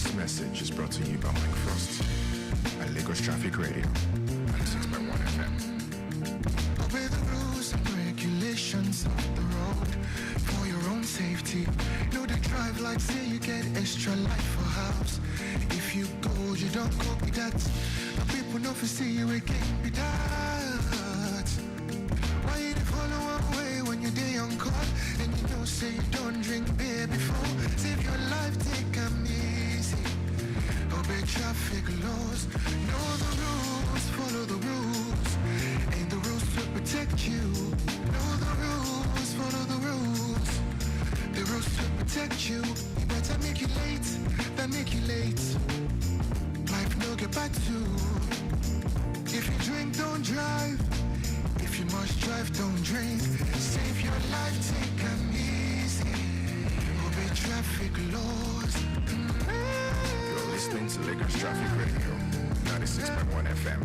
This message is brought to you by Mike Frost and Lagos Traffic Radio, 96.1 FM. Obey the rules and regulations of the road for your own safety. Know the drive like say you get extra life for house. If you go, you don't go be that. The people know for see you again be that. Why you dey follow one way when you day on call and you know say you don't drink beer before? Save your life, take 'em easy. Obey traffic laws. Know the rules, follow the rules. And the rules will protect you. Know the rules, follow the rules. The rules will protect you. You better make you late, than make you late. Life no get back to. If you drink, don't drive. If you must drive, don't drink. Save your life, take 'em easy. Obey traffic laws. You're listening to Lagos Traffic Radio, 96.1 FM.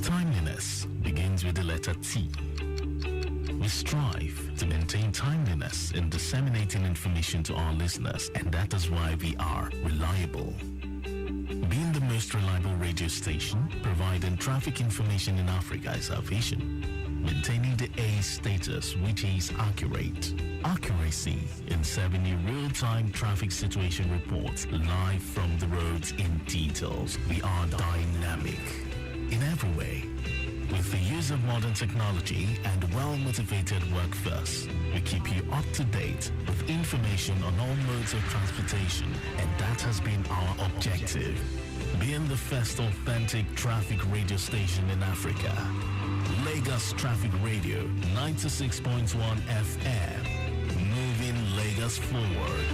Timeliness begins with the letter T. We strive to maintain timeliness in disseminating information to our listeners, and that is why we are reliable. Being the most reliable radio station, providing traffic information in Africa is our vision. Maintaining the A status, which is accurate. Accuracy in serving you real-time traffic situation reports live from the roads in details. We are dynamic in every way. With the use of modern technology and well-motivated workforce, we keep you up to date with information on all modes of transportation, and that has been our objective. Being the first authentic traffic radio station in Africa, Lagos Traffic Radio 96.1 FM, moving Lagos forward.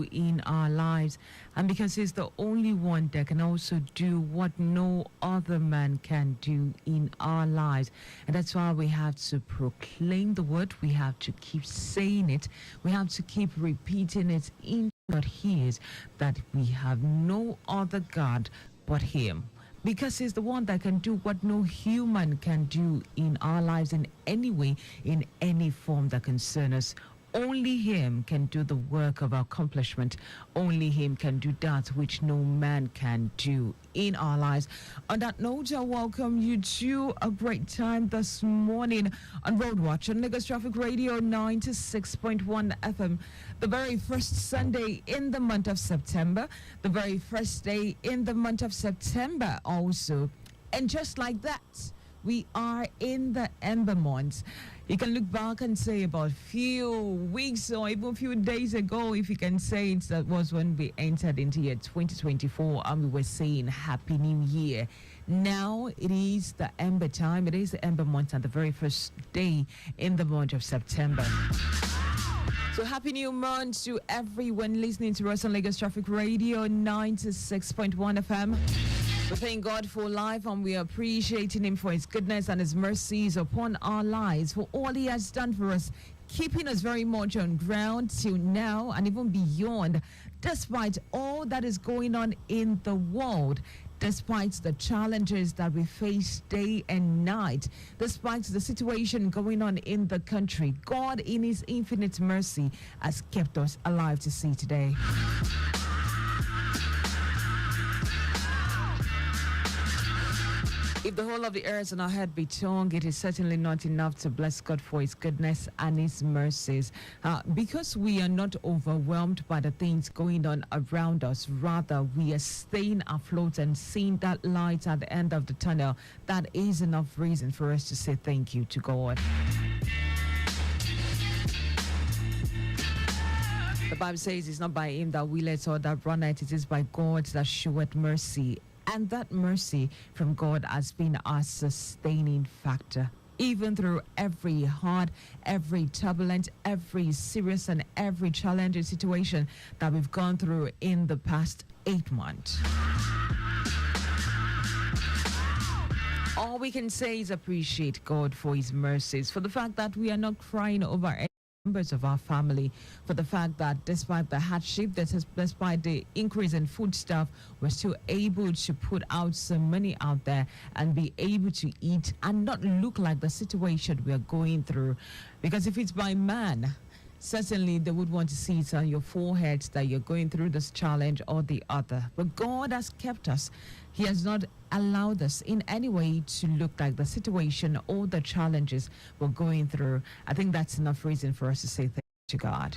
do in our lives, and because he's the only one that can also do what no other man can do in our lives. And that's why we have to proclaim the word, we have to keep saying it, we have to keep repeating it in God hears that we have no other God but him. Because he's the one that can do what no human can do in our lives in any way, in any form that concerns us. Only him can do the work of accomplishment. Only him can do that which no man can do in our lives. On that note, I welcome you to a great time this morning on Road Watch on Lagos Traffic Radio 96.1 FM. The very first Sunday in the month of September. The very first day in the month of September also. And just like that, we are in the Ember months. You can look back and say about few weeks or even a few days ago, if you can say it, that was when we entered into year 2024 and we were saying Happy New Year. Now it is the Ember time. It is the Ember month and the very first day in the month of September. So happy new month to everyone listening to us on Lagos Traffic Radio 96.1 FM. We thank God for life and we are appreciating him for his goodness and his mercies upon our lives, for all he has done for us, keeping us very much on ground till now and even beyond, despite all that is going on in the world. Despite the challenges that we face day and night, despite the situation going on in the country, God in his infinite mercy has kept us alive to see today. If the whole of the earth and our head be tongue, it is certainly not enough to bless God for his goodness and his mercies. Because we are not overwhelmed by the things going on around us, rather we are staying afloat and seeing that light at the end of the tunnel. That is enough reason for us to say thank you to God. The Bible says it's not by him that willeth or that runneth, it is by God that showeth mercy. And that mercy from God has been our sustaining factor. Even through every hard, every turbulent, every serious and every challenging situation that we've gone through in the past 8 months. All we can say is appreciate God for his mercies, for the fact that we are not crying over any members of our family, for the fact that despite the hardship, despite the increase in foodstuff, we're still able to put out some money out there and be able to eat and not look like the situation we are going through. Because if it's by man, certainly they would want to see it on your forehead that you're going through this challenge or the other. But God has kept us. He has not allowed us in any way to look like the situation or the challenges we're going through. I think that's enough reason for us to say thank you to God.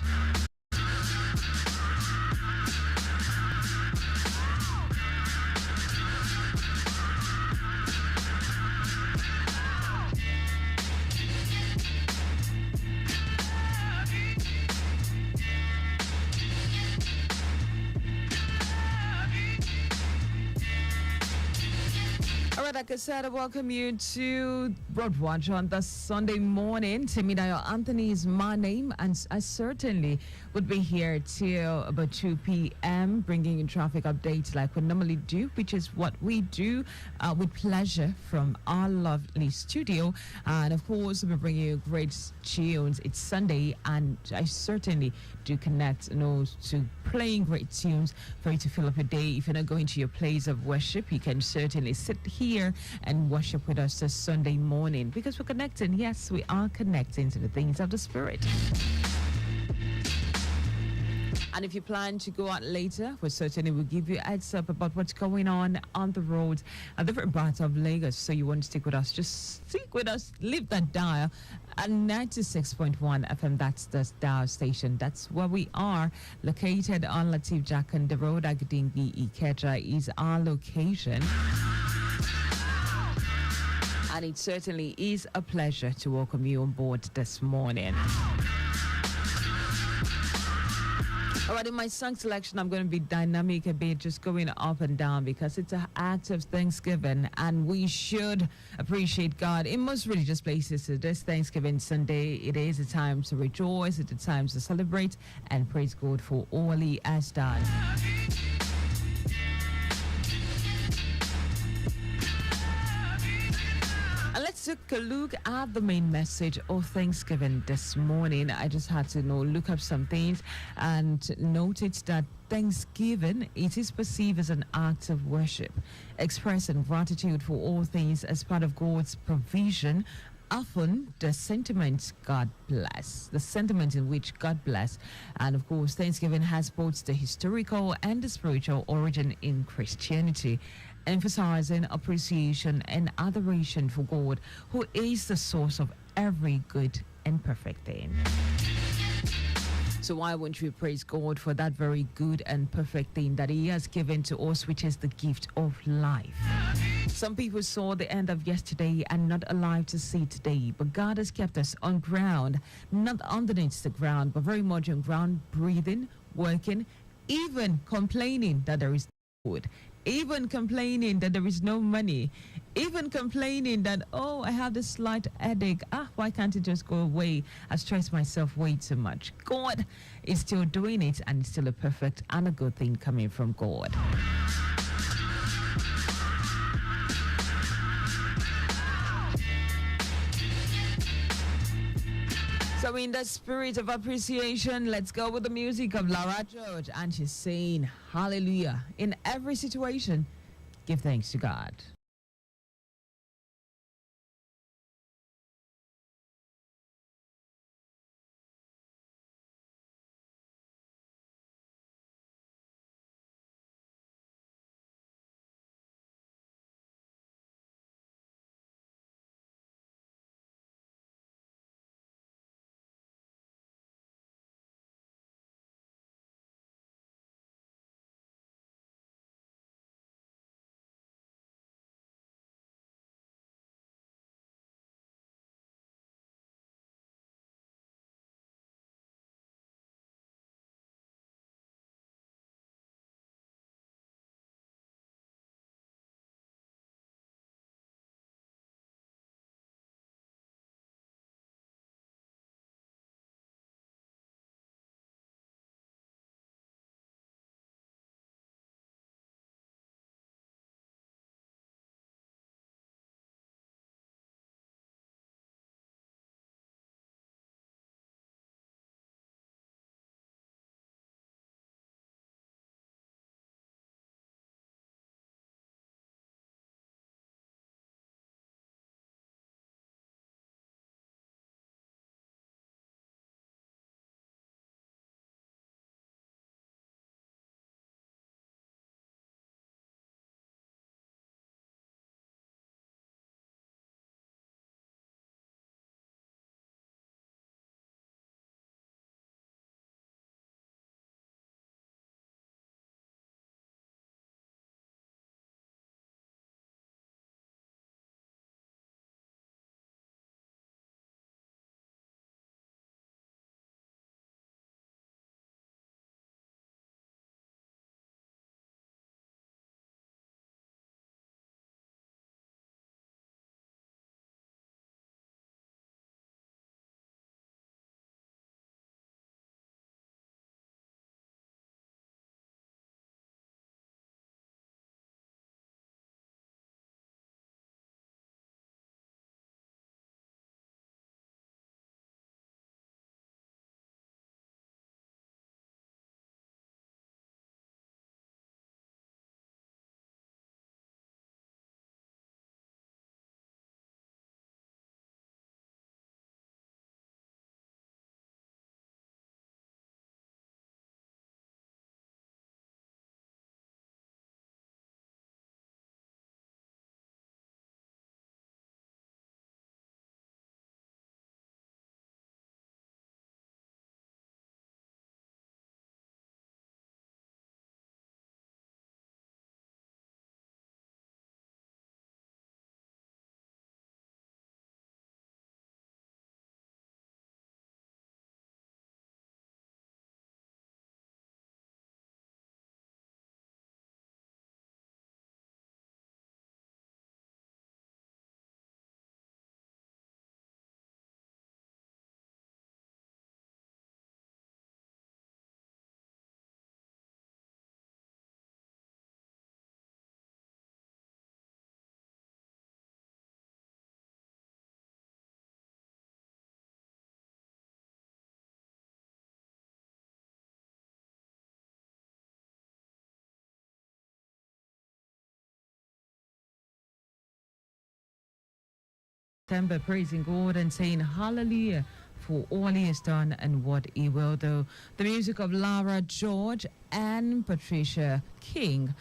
Like I said, I welcome you to Broadwatch on the Sunday morning. Dayo Anthony is my name, and I certainly would be here till about 2 p.m. bringing you traffic updates like we normally do, which is what we do with pleasure from our lovely studio. And of course, we'll be bringing you great tunes. It's Sunday, and I certainly do connect, to playing great tunes for you to fill up your day. If you're not going to your place of worship, you can certainly sit here and worship with us this Sunday morning, because we're connecting. Yes, we are connecting to the things of the Spirit. And if you plan to go out later, we certainly will give you a heads up about what's going on the roads at different parts of Lagos. So you want to stick with us, just stick with us, leave that dial at 96.1 FM. That's the dial station. That's where we are located on Latif Jakande Road. Agudingi Ikeja is our location. And it certainly is a pleasure to welcome you on board this morning. All right, in my song selection, I'm going to be dynamic a bit, just going up and down because it's an act of Thanksgiving and we should appreciate God. In most religious places, this Thanksgiving Sunday, it is a time to rejoice, it's a time to celebrate and praise God for all He has done. And let's take a look at the main message of Thanksgiving this morning. I just had to look up some things and noted that Thanksgiving, it is perceived as an act of worship, expressing gratitude for all things as part of God's provision. Often the sentiment God bless, the sentiment in which God bless. And of course, Thanksgiving has both the historical and the spiritual origin in Christianity, emphasizing appreciation and adoration for God, who is the source of every good and perfect thing. So why won't we praise God for that very good and perfect thing that He has given to us, which is the gift of life? Some people saw the end of yesterday and not alive to see today, but God has kept us on ground, not underneath the ground, but very much on ground, breathing, working, even complaining that there is no food, even complaining that there is no money, even complaining that, oh, I have this slight headache. Why can't it just go away? I stress myself way too much. God is still doing it, and it's still a perfect and a good thing coming from God. So in the spirit of appreciation, let's go with the music of Laura George. And she's saying, hallelujah. In every situation, give thanks to God. September, praising God and saying hallelujah for all he has done and what he will do. The music of Lara George and Patricia King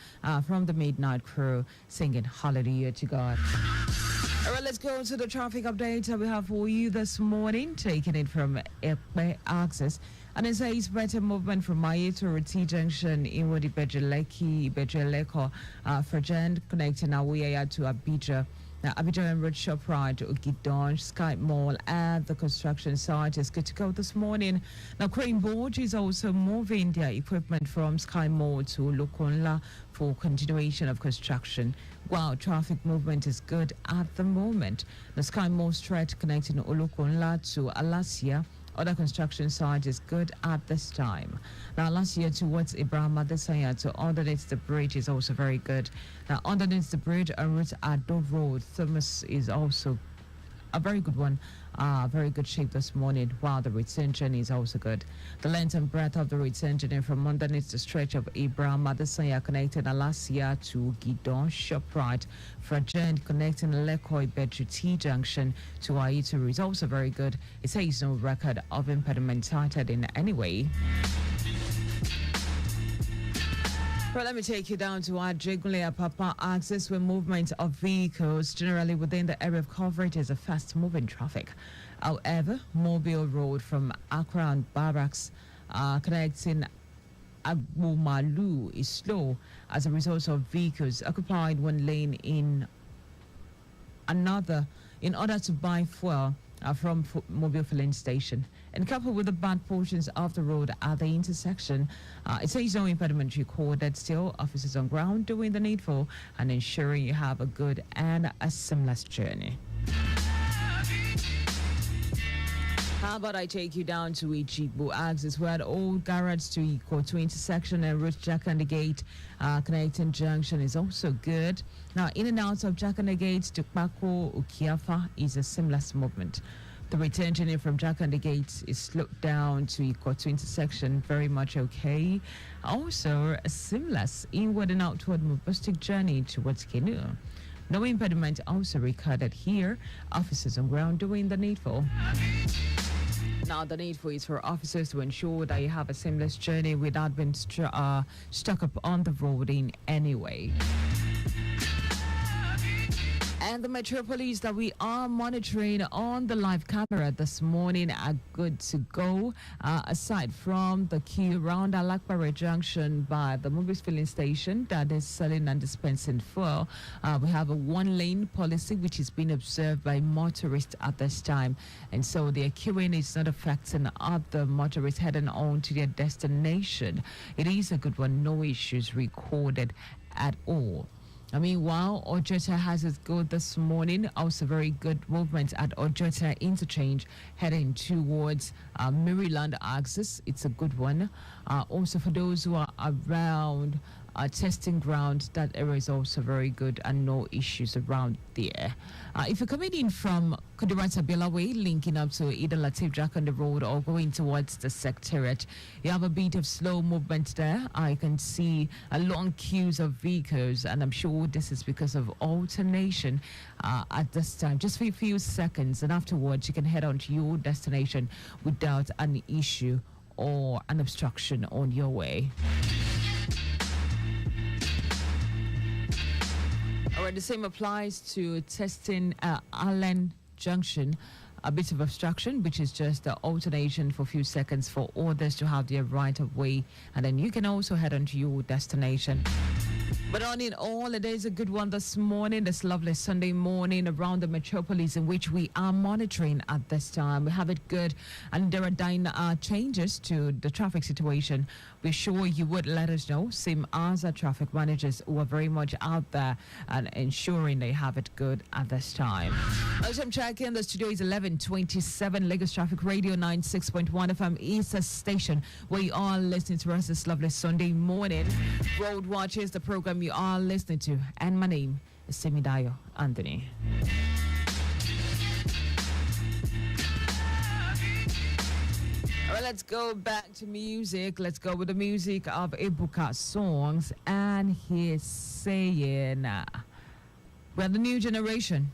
from the Midnight Crew singing hallelujah to God. All right, let's go to the traffic update that we have for you this morning, taking it from Ekpe Access. And it says better movement from Maye to T Junction in Wadi Bejeleko, Fragent, connecting Awiyaya to Abidjan. Now, Abidjan Road Shoprite, Ogidon, Sky Mall, and the construction site is good to go this morning. Now, Crane Board is also moving their equipment from Sky Mall to Lukonla for continuation of construction, while traffic movement is good at the moment. The Sky Mall stretch connecting Olukonla to Alasia, other construction site is good at this time. Now, last year towards Ibrahim Adesanya to underneath the bridge is also very good. Now, underneath the bridge on route Ado Road, Thomas is also a very good one. Very good shape this morning, while the return journey is also good. The length and breadth of the return journey from underneath the stretch of Ibrahim Adesanya connecting Alasia to Gidon Shoprite, Fragent connecting Lekoi Bedru T Junction to Aituru is also very good. It says no record of impediment cited in any way. Well, let me take you down to our Jigunle Papa access where movement of vehicles generally within the area of coverage is a fast-moving traffic. However, Mobile Road from Accra and Barracks connecting Agbomalu is slow as a result of vehicles occupied one lane in another in order to buy fuel from Mobile Filling Station. And coupled with the bad portions of the road at the intersection, it says no impediment recorded. Still, officers on ground doing the needful and ensuring you have a good and a seamless journey. How about I take you down to Ichibu access where the old garage to Iko to intersection and route Jack and the Gate connecting junction is also good. Now, in and out of Jack and the Gate to Kpako Ukiafa is a seamless movement. The return journey from Jack and the Gate is slowed down to Iko to intersection, very much okay. Also, a seamless inward and outward majestic journey towards Kenu. No impediment also recorded here. Officers on ground doing the needful. Now, the needful is for officers to ensure that you have a seamless journey without being stuck up on the road in any way. And the metropolis that we are monitoring on the live camera this morning are good to go. Aside from the queue around Alakbare Junction by the Mobile Filling Station that is selling and dispensing fuel, we have a one-lane policy which is being observed by motorists at this time. And so their queuing is not affecting other motorists heading on to their destination. It is a good one, no issues recorded at all. Meanwhile, Ojota has its good this morning. Also very good movement at Ojota interchange heading towards Maryland axis. It's a good one. Also for those who are around testing ground, that area is also very good and no issues around there. If you're coming in from Kudirata Bila Way, linking up to either Latif Jack on the road or going towards the Secretariat, you have a bit of slow movement there. I can see a long queues of vehicles, and I'm sure this is because of alternation at this time. Just for a few seconds, and afterwards you can head on to your destination without an issue or an obstruction on your way. All right, the same applies to testing Allen Junction. A bit of obstruction, which is just the alternation for a few seconds for others to have their right of way, and then you can also head on to your destination. But on in all, it is a good one this morning, this lovely Sunday morning around the metropolis in which we are monitoring at this time. We have it good, and there are changes to the traffic situation. We're sure you would let us know, same as our traffic managers who are very much out there and ensuring they have it good at this time. As I'm checking, the studio is 11:27, Lagos Traffic Radio 96.1 FM is a station where you are listening to us this lovely Sunday morning. Road Watch is the program you are listening to, and my name is Dayo Anthony. All right, let's go back to music. Let's go with the music of Ebuka songs, and he's saying, we're the new generation.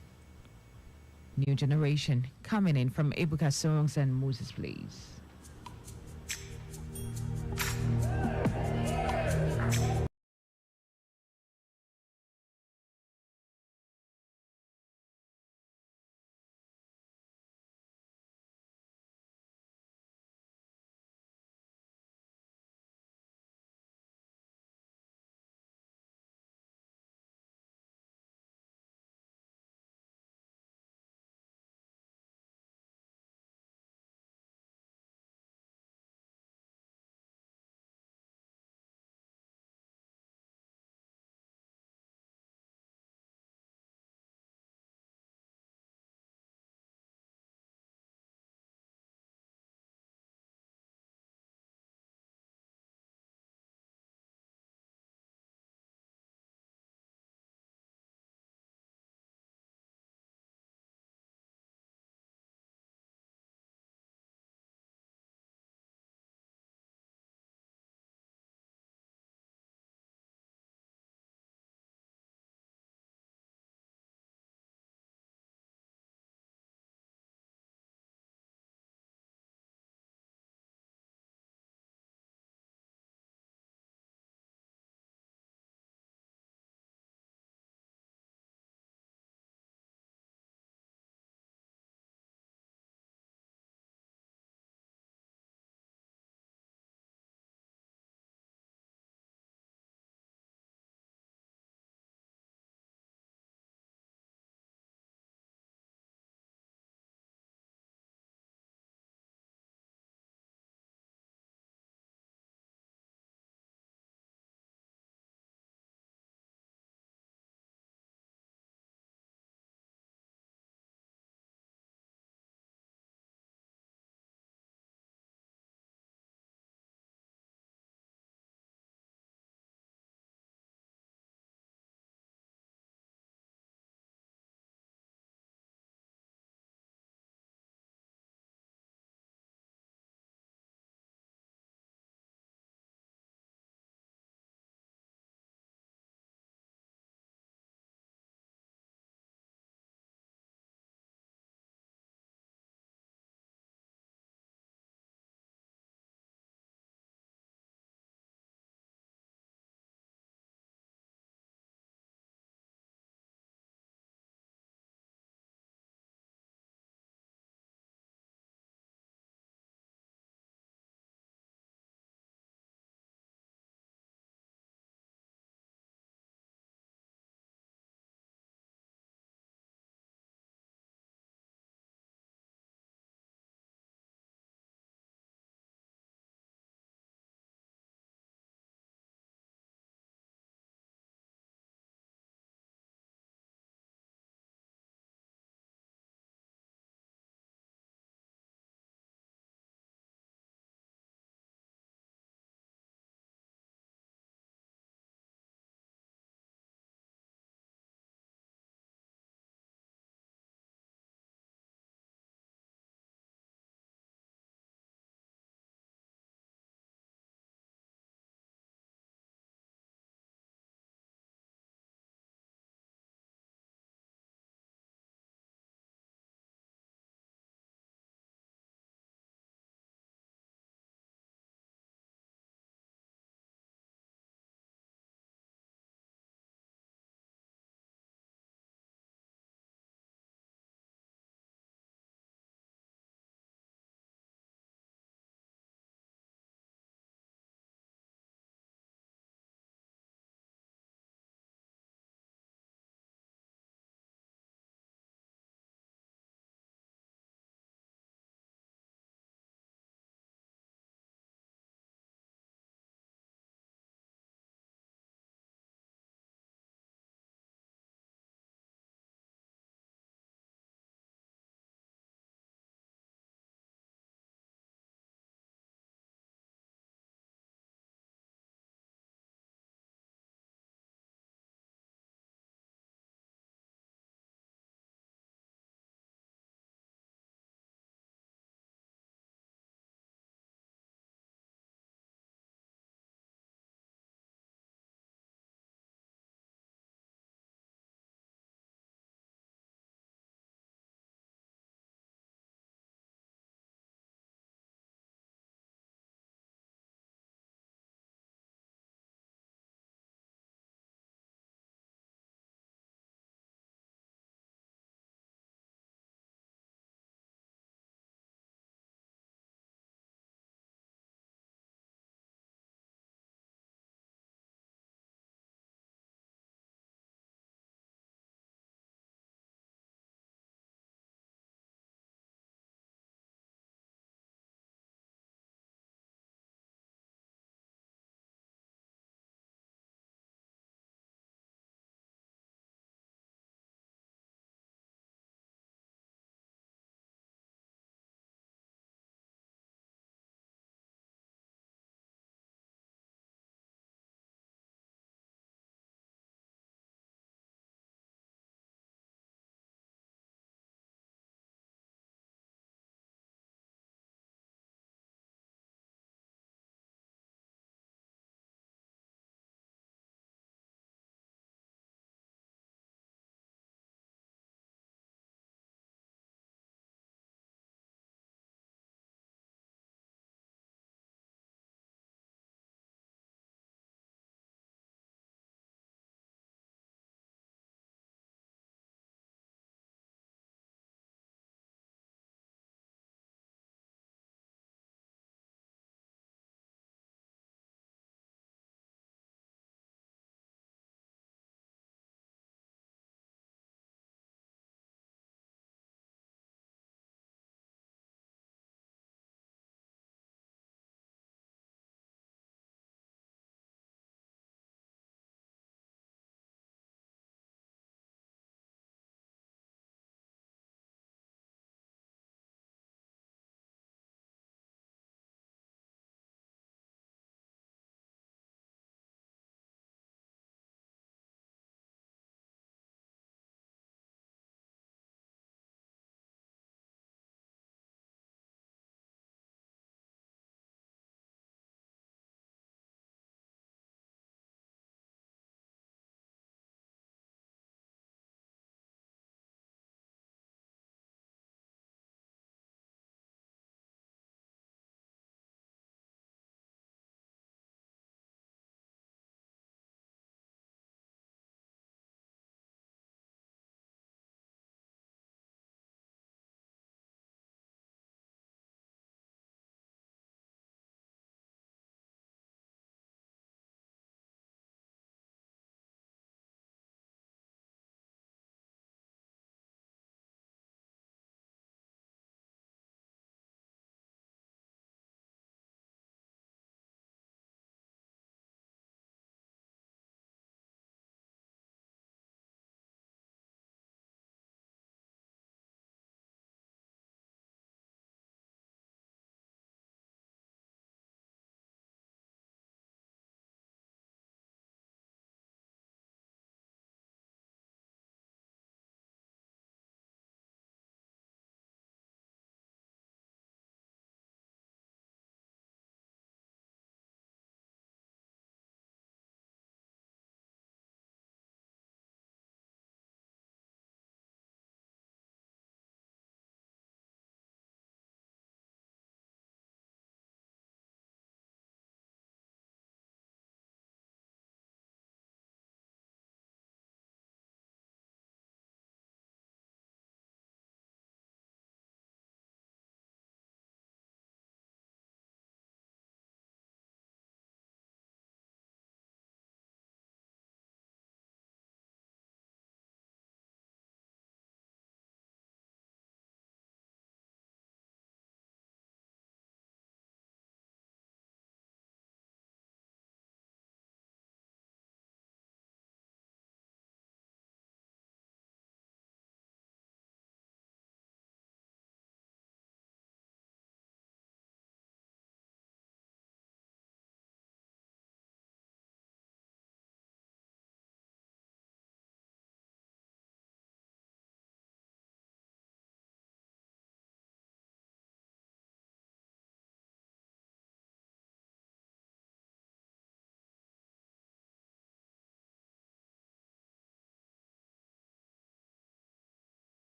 New Generation coming in from Ebuka Songs and Moses Please.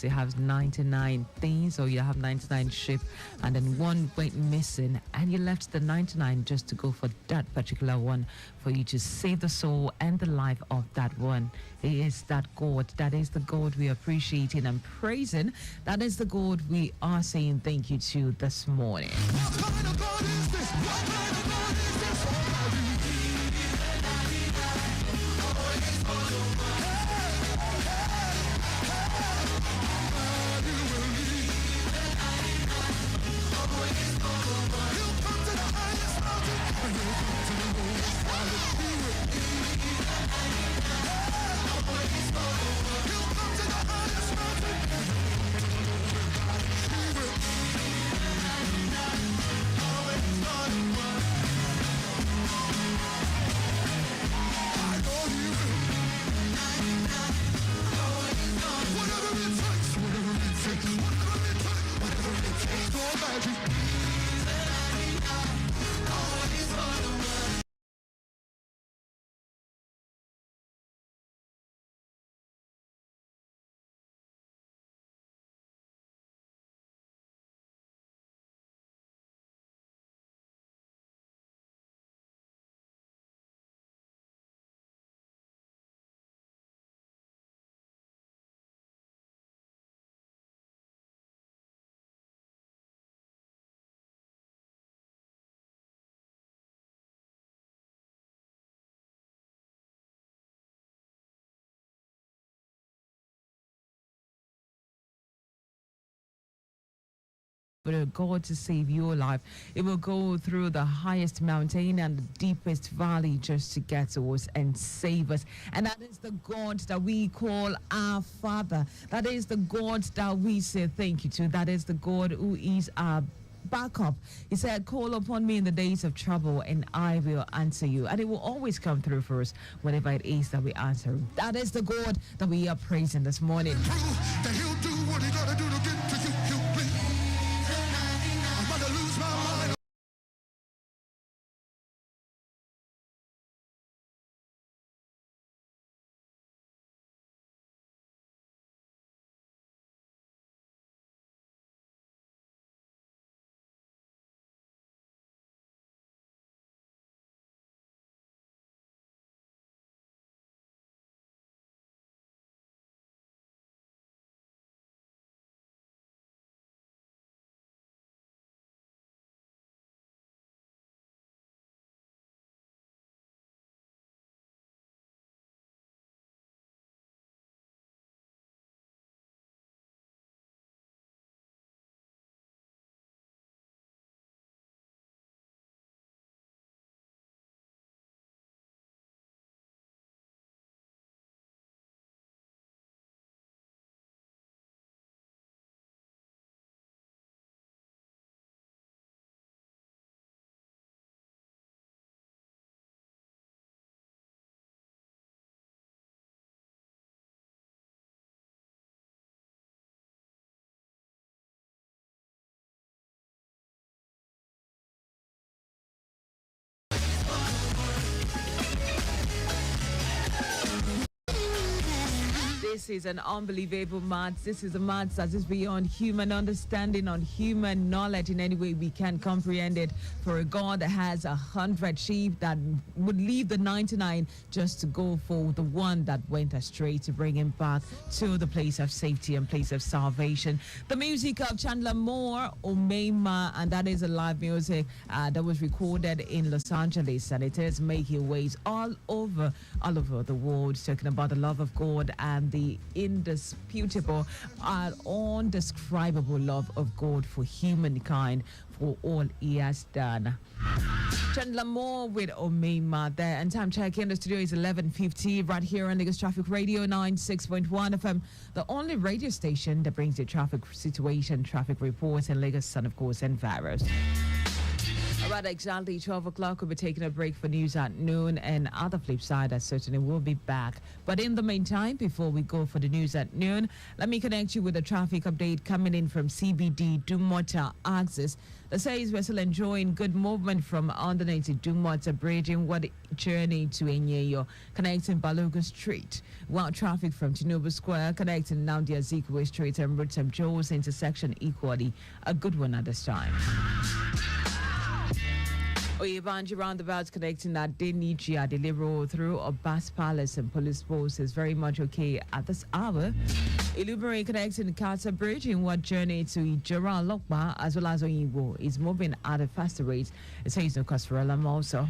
you have 99 things, or you have 99 sheep, and then one went missing, and you left the 99 just to go for that particular one, for you to save the soul and the life of that one. It is that God. That is the God we are appreciating and praising. That is the God we are saying thank you to this morning. What kind of God is this? What kind of God is this? For God to save your life, it will go through the highest mountain and the deepest valley just to get to us and save us. And that is the God that we call our Father. That is the God that we say thank you to. That is the God who is our backup. He said, call upon me in the days of trouble and I will answer you. And it will always come through for us whenever it is that we answer him. That is the God that we are praising this morning. That he'll do what he gotta do to get to you. He'll win. I'm about to lose my mind. This is an unbelievable maths. This is a maths that is beyond human understanding, on human knowledge in any way we can comprehend it. For a God that has 100 sheep that would leave the 99 just to go for the one that went astray, to bring him back to the place of safety and place of salvation. The music of Chandler Moore, Omeima, and that is a live music that was recorded in Los Angeles, and it is making waves all over the world, talking about the love of God and the indisputable and undescribable love of God for humankind, for all he has done. Chandler Moore with Omeima there, and time check in the studio is 11:50 right here on Lagos Traffic Radio 96.1 FM, the only radio station that brings you traffic situation, traffic reports in Lagos and of course environs. Right, exactly 12 o'clock. We'll be taking a break for news at noon, and on the flip side, I certainly will be back. But in the meantime, before we go for the news at noon, let me connect you with a traffic update coming in from CBD Dumota axis. That says we're still enjoying good movement from underneath the Dumota Bridge in what journey to Enyeyo, connecting Balogun Street. While traffic from Tinubu Square connecting Namdi Azikiwe Street and Rutem Jones intersection equally a good one at this time. Oyebanji roundabout connecting that Denichi Adele Road through Abbas Palace and Police Post is very much okay at this hour. Illuminate connecting the Carter Bridge in what journey to Ijera Lokba as well as Oyinbo is moving at a faster rate. It says no cost for alarm also.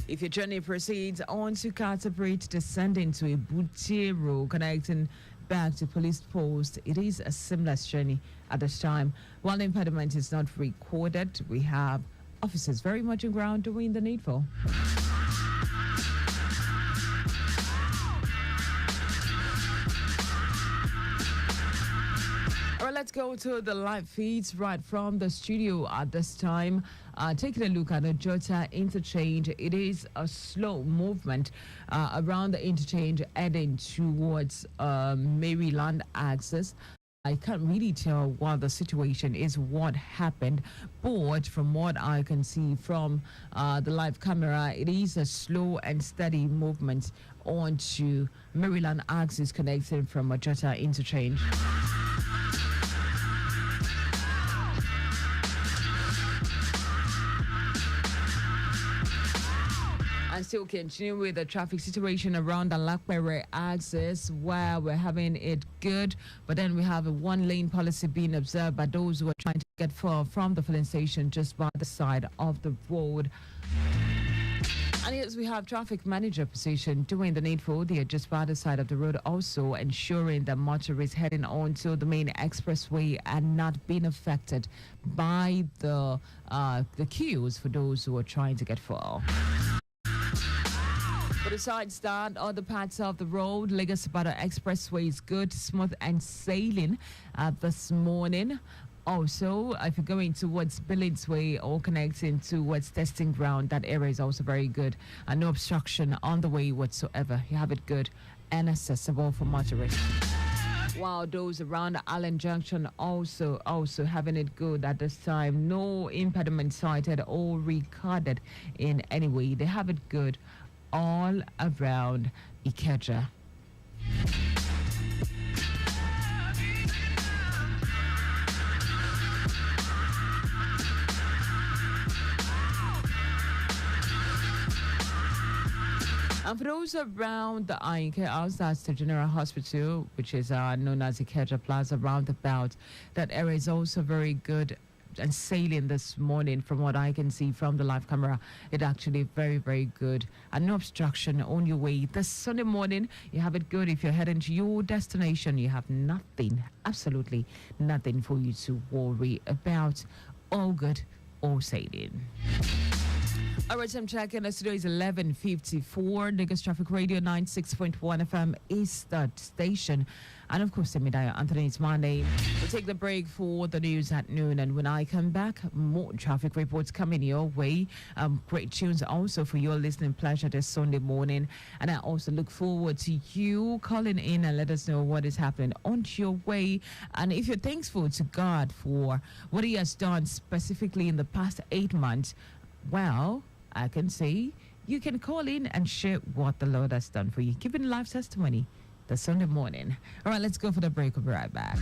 If your journey proceeds on to Carter Bridge, descending to Ibuti Road connecting back to Police Post, it is a seamless journey at this time. While impediment is not recorded, we have officers very much on ground doing the needful. All right, let's go to the live feeds right from the studio at this time. Taking a look at the Jota interchange, it is a slow movement around the interchange heading towards Maryland axis. I can't really tell what the situation is, what happened, but from what I can see from the live camera, it is a slow and steady movement onto Maryland axis connecting from Majota interchange. And still continue with the traffic situation around the Lakpere axis where we're having it good, but then we have a one-lane policy being observed by those who are trying to get far from the filling station just by the side of the road. And yes, we have traffic manager position doing the needful. They are just by the side of the road, also ensuring that motorists heading onto the main expressway are not being affected by the queues for those who are trying to get far. Besides that, other parts of the road, Lagos-Ibadan Expressway is good, smooth and sailing this morning. Also, if you're going towards Billings Way or connecting towards Testing Ground, that area is also very good. And no obstruction on the way whatsoever. You have it good and accessible for motorists. While those around Allen Junction also having it good at this time. No impediment cited or recorded in any way. They have it good all around Ikeja. And for those around the Ike outside the General Hospital, which is known as Ikeja Plaza roundabout, that area is also very good and sailing this morning. From what I can see from the live camera, it actually very, very good and no obstruction on your way this Sunday morning. You have it good. If you're heading to your destination, you have nothing, absolutely nothing for you to worry about. All good, all sailing. All right, I'm checking. The studio is 11:54. Lagos Traffic Radio 96.1 FM is the station. And of course, Dayo Anthony is my name. We'll take the break for the news at noon. And when I come back, more traffic reports coming your way. Great tunes also for your listening pleasure this Sunday morning. And I also look forward to you calling in and let us know what is happening on your way. And if you're thankful to God for what He has done specifically in the past 8 months, well, I can say you can call in and share what the Lord has done for you. Giving life testimony the Sunday morning. All right, let's go for the break. We'll be right back.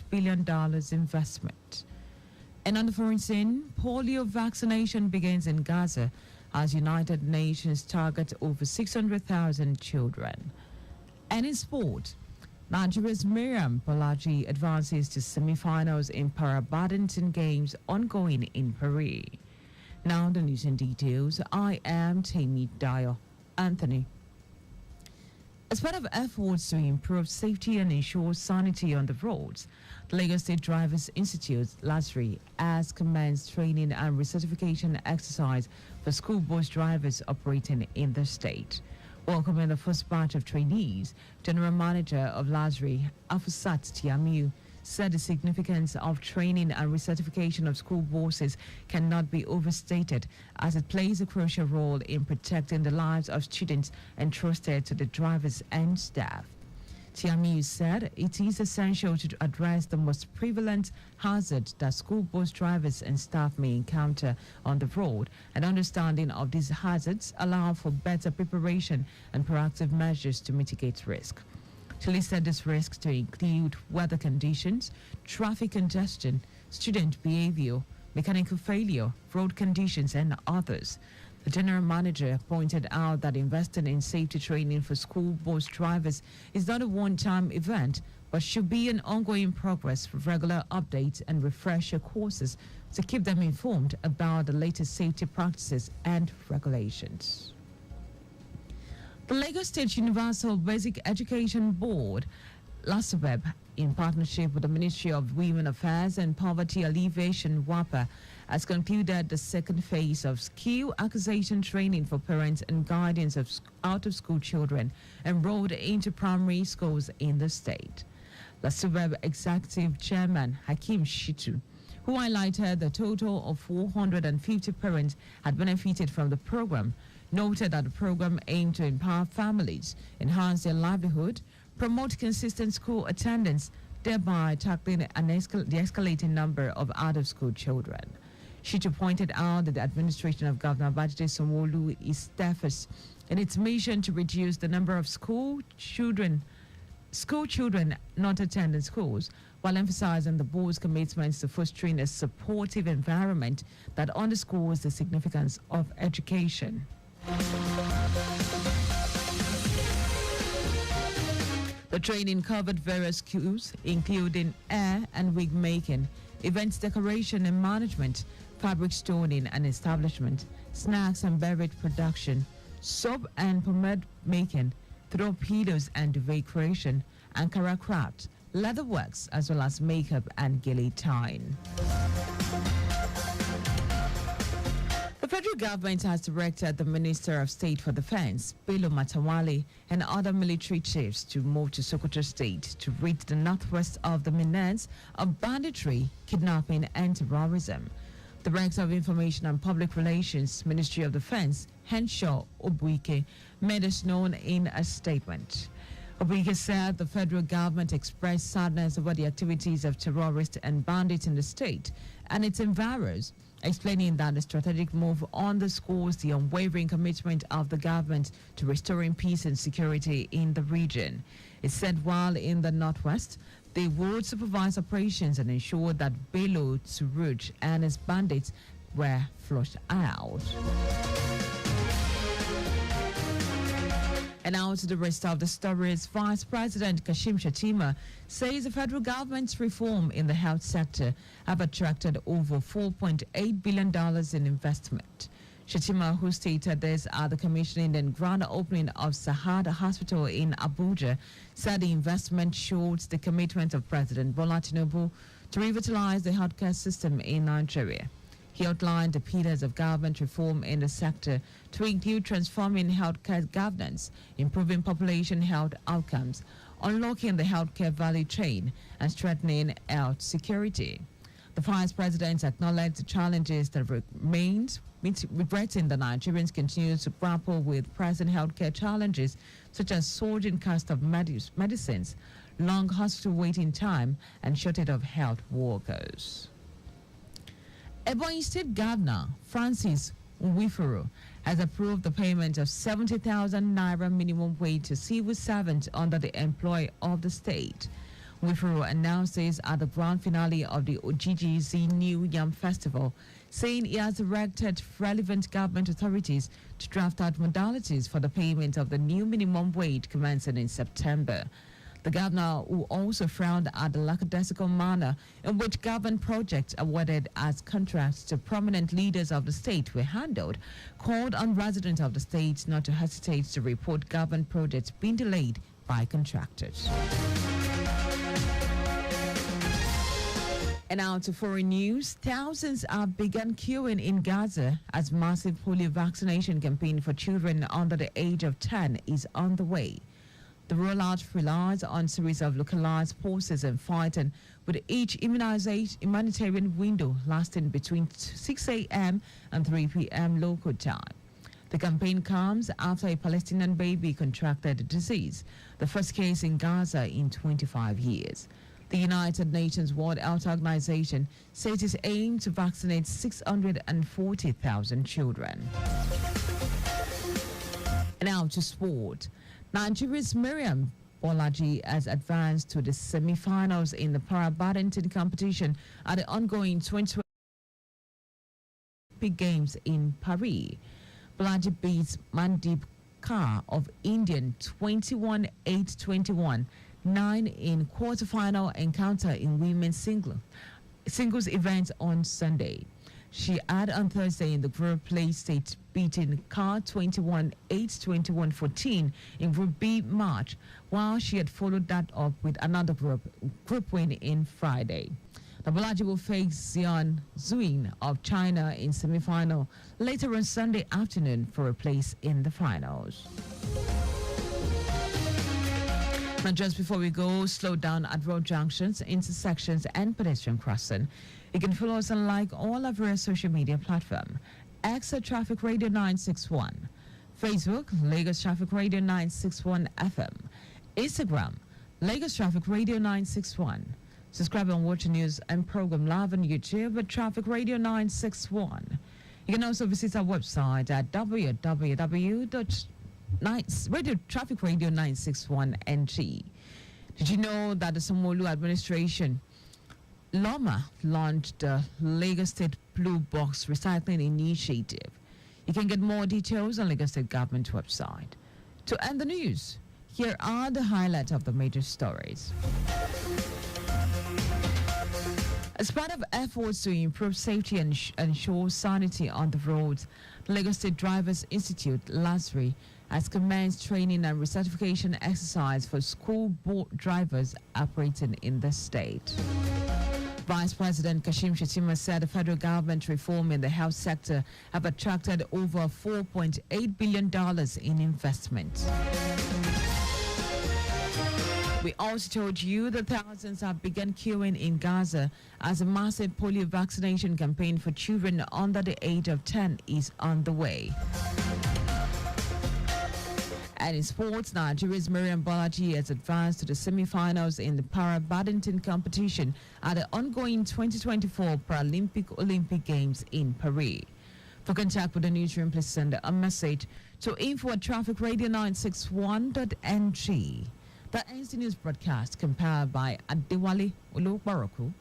billion investment. And on the foreign scene, polio vaccination begins in Gaza as United Nations target over 600,000 children. And in sport, Nigeria's Miriam Bolaji advances to semi-finals in para-badminton games ongoing in Paris. Now the news and details. I am Dayo Anthony. As part of efforts to improve safety and ensure sanity on the roads, the Lagos State Drivers Institute, LASRI, has commenced training and recertification exercise for school bus drivers operating in the state. Welcoming the first batch of trainees, General Manager of LASRI, Afusat Tiamiu, said the significance of training and recertification of school buses cannot be overstated, as it plays a crucial role in protecting the lives of students entrusted to the drivers and staff. Tiamiu said it is essential to address the most prevalent hazard that school bus drivers and staff may encounter on the road, and understanding of these hazards allow for better preparation and proactive measures to mitigate risk. She listed these risks to include weather conditions, traffic congestion, student behavior, mechanical failure, road conditions, and others. The general manager pointed out that investing in safety training for school bus drivers is not a one-time event, but should be an ongoing progress with regular updates and refresher courses to keep them informed about the latest safety practices and regulations. The Lagos State Universal Basic Education Board, LASUBEB, in partnership with the Ministry of Women Affairs and Poverty Alleviation, WAPA, has concluded the second phase of skill acquisition training for parents and guardians of out-of-school children enrolled into primary schools in the state. LASUBEB Executive Chairman Hakim Shitu, who highlighted the total of 450 parents had benefited from the program, noted that the program aimed to empower families, enhance their livelihood, promote consistent school attendance, thereby tackling the escalating number of out-of-school children. Shitu pointed out that the administration of Governor Babajide Sanwo-Olu is steadfast in its mission to reduce the number of school children not attending schools, while emphasizing the board's commitments to fostering a supportive environment that underscores the significance of education. The training covered various skills, including hair and wig making, events decoration and management, fabric stoning and establishment, snacks and beverage production, soap and pomade making, throw pillows and duvet creation, Ankara craft, leather works, as well as makeup and gilly tying. The federal government has directed the Minister of State for Defense, Bello Matawale, and other military chiefs to move to Sokoto State to rid the northwest of the menace of banditry, kidnapping, and terrorism. The Director of Information and Public Relations, Ministry of Defense, Henshaw Obuike, made this known in a statement. Obuike said the federal government expressed sadness over the activities of terrorists and bandits in the state and its environs, explaining that the strategic move underscores the unwavering commitment of the government to restoring peace and security in the region. It said while in the northwest, they would supervise operations and ensure that Bello, Suruj, and his bandits were flushed out. And now to the rest of the stories. Vice President Kashim Shettima says the federal government's reform in the health sector have attracted over $4.8 billion in investment. Shettima, who stated this at the commissioning and grand opening of Sahad Hospital in Abuja, said the investment shows the commitment of President Bola Tinubu to revitalize the healthcare system in Nigeria. He outlined the pillars of government reform in the sector to include transforming healthcare governance, improving population health outcomes, unlocking the healthcare value chain, and strengthening health security. The Vice President acknowledged the challenges that remains, regretting that Nigerians continue to grapple with present healthcare challenges such as surging cost of medicines, long hospital waiting time, and shortage of health workers. Ebonyi State Governor Francis Nwifuru has approved the payment of 70,000 naira minimum wage to civil servants under the employ of the state. Wifuru announced this at the grand finale of the OGGZ New Yam Festival, saying he has directed relevant government authorities to draft out modalities for the payment of the new minimum wage commencing in September. The governor, who also frowned at the lackadaisical manner in which government projects awarded as contracts to prominent leaders of the state were handled, called on residents of the state not to hesitate to report government projects being delayed by contractors. And now to foreign news. Thousands have begun queuing in Gaza as massive polio vaccination campaign for children under the age of 10 is on the way. The rollout relies on a series of localized pauses and fighting, with each humanitarian window lasting between 6 a.m. and 3 p.m. local time. The campaign comes after a Palestinian baby contracted the disease, the first case in Gaza in 25 years. The United Nations World Health Organization says it aims to vaccinate 640,000 children. And now to sport. Nigeria's Miriam Bolaji has advanced to the semi-finals in the para-badminton competition at the ongoing 2020 Olympic Games in Paris. Bolaji beats Mandeep Kaur of Indian 21-8-21. 9 in quarterfinal encounter in women's singles event on Sunday. She had on Thursday in the group play state, beating Kaur 21-8-21-14 in Group B match, while she had followed that up with another group win in Friday. The Bolaji will face Xian Zuin of China in semi-final later on Sunday afternoon for a place in the finals. Now, just before we go, slow down at road junctions, intersections, and pedestrian crossing. You can follow us on like all of our social media platforms. X at Traffic Radio 961. Facebook, Lagos Traffic Radio 961 FM. Instagram, Lagos Traffic Radio 961. Subscribe and watch the news and program live on YouTube at Traffic Radio 961. You can also visit our website at Radio Traffic Radio 961 NG. Did you know that the Sanwo-Olu administration, Loma, launched the Lagos State Blue Box Recycling Initiative? You can get more details on Lagos State Government website. To end the news, here are the highlights of the major stories. As part of efforts to improve safety and ensure sanity on the roads, the Lagos State Drivers Institute, LASRI, has commenced training and recertification exercise for school board drivers operating in the state. Vice President Kashim Shettima said the federal government reform in the health sector have attracted over $4.8 billion in investment. We also told you that thousands have begun queuing in Gaza as a massive polio vaccination campaign for children under the age of 10 is on the way. And in sports, Nigeria's Miriam Bolaji has advanced to the semi-finals in the para-badminton competition at the ongoing 2024 Olympic Games in Paris. For contact with the newsroom, please send a message to info@trafficradio961.ng. That ends the news broadcast compiled by Adewale Olokboroku.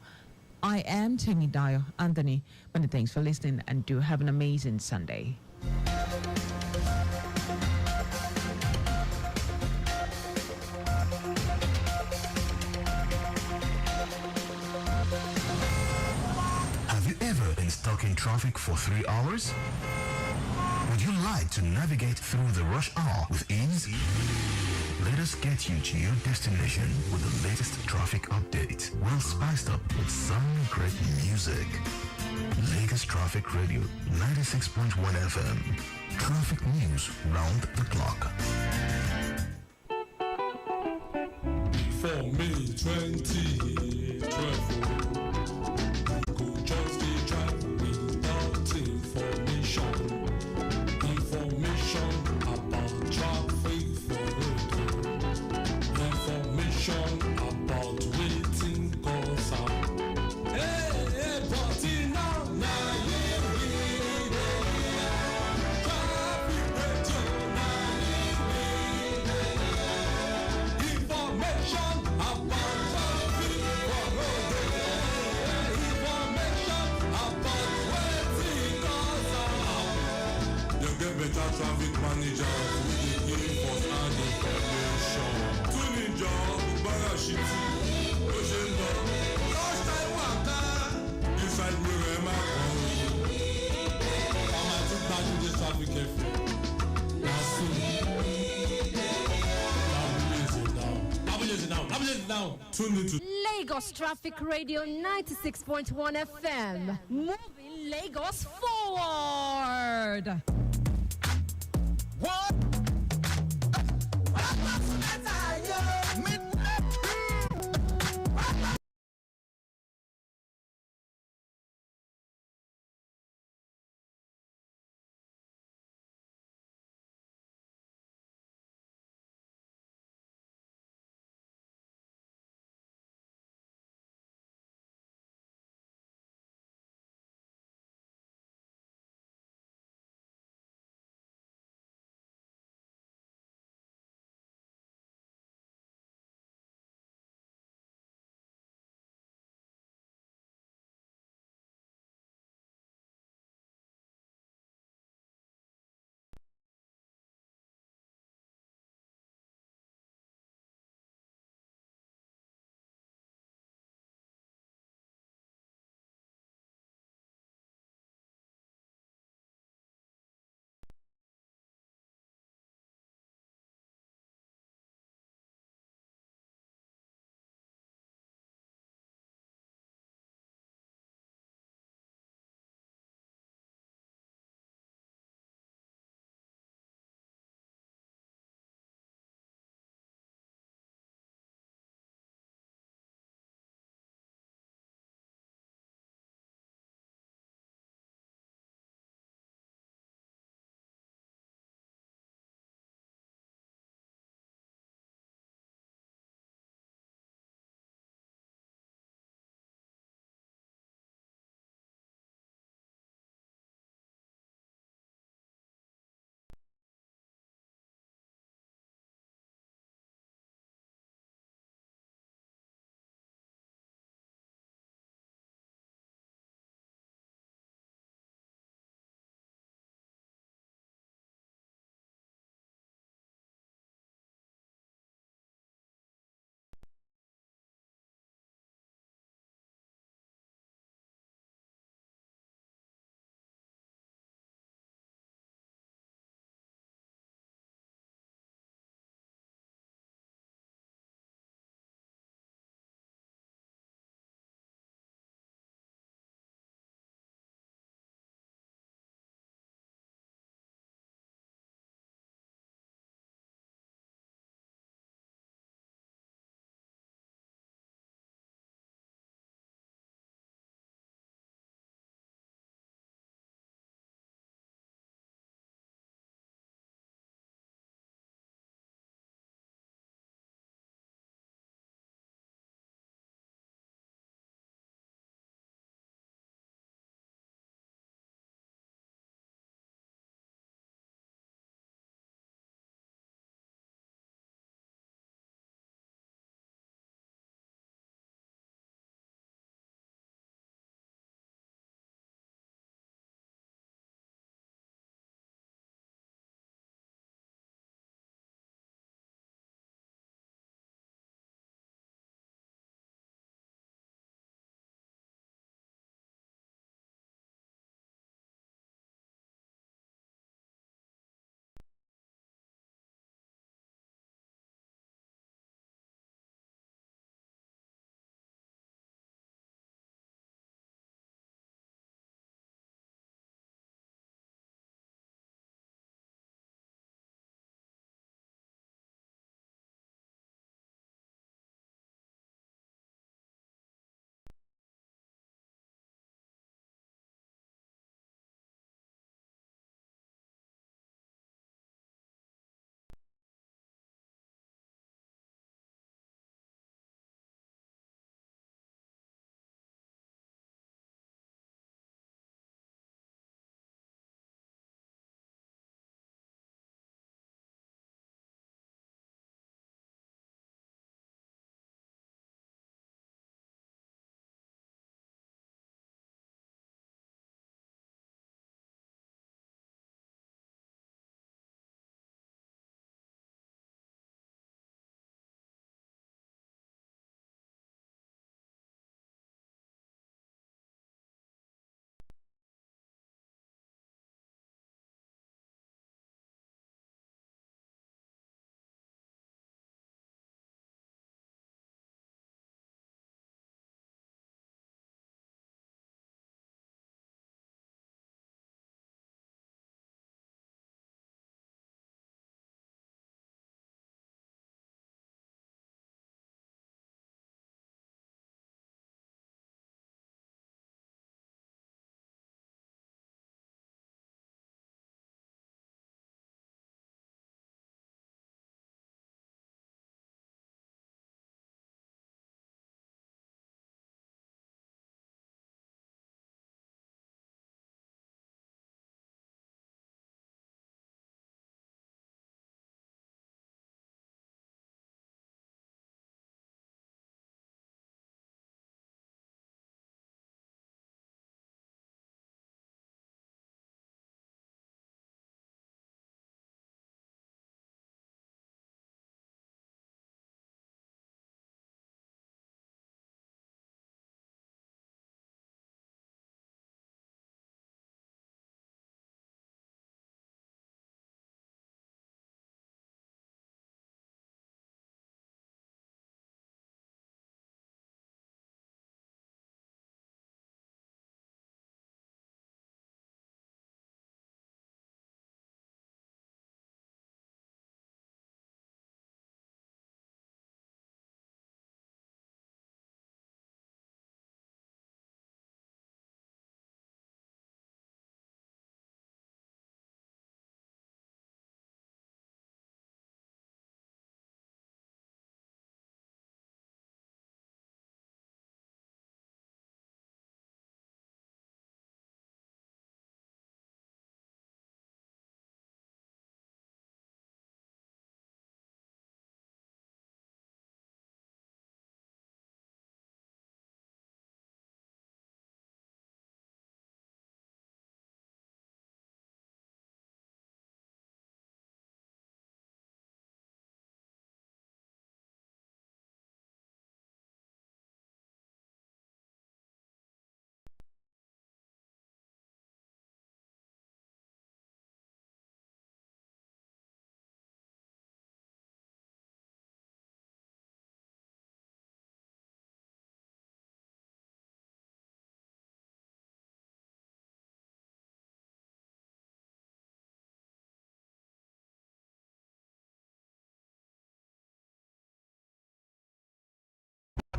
I am Dayo Anthony. Many thanks for listening and do have an amazing Sunday. Have you ever been stuck in traffic for 3 hours? Would you like to navigate through the rush hour with ease? Let us get you to your destination with the latest traffic update, well spiced up with some great music. Lagos Traffic Radio 96.1 FM. Traffic news round the clock. For me, 2012. Could just be driving without information. Information about traffic for road. Information about waiting cause out. Hey, but now, traffic radio, traffic manager wey dey give us hand information. Tún ìjọ gbọ́dọ̀ ṣí tí ó ṣe ń lọ. Lọ́ọ̀ṣ time waka. Inside mirror ẹ máa kàn ó. Ọmọ àti gbájú dé traffic ẹ̀fẹ̀. Na so. Now. Tune into Lagos Traffic Radio 96.1 FM. Moving Lagos forward. What?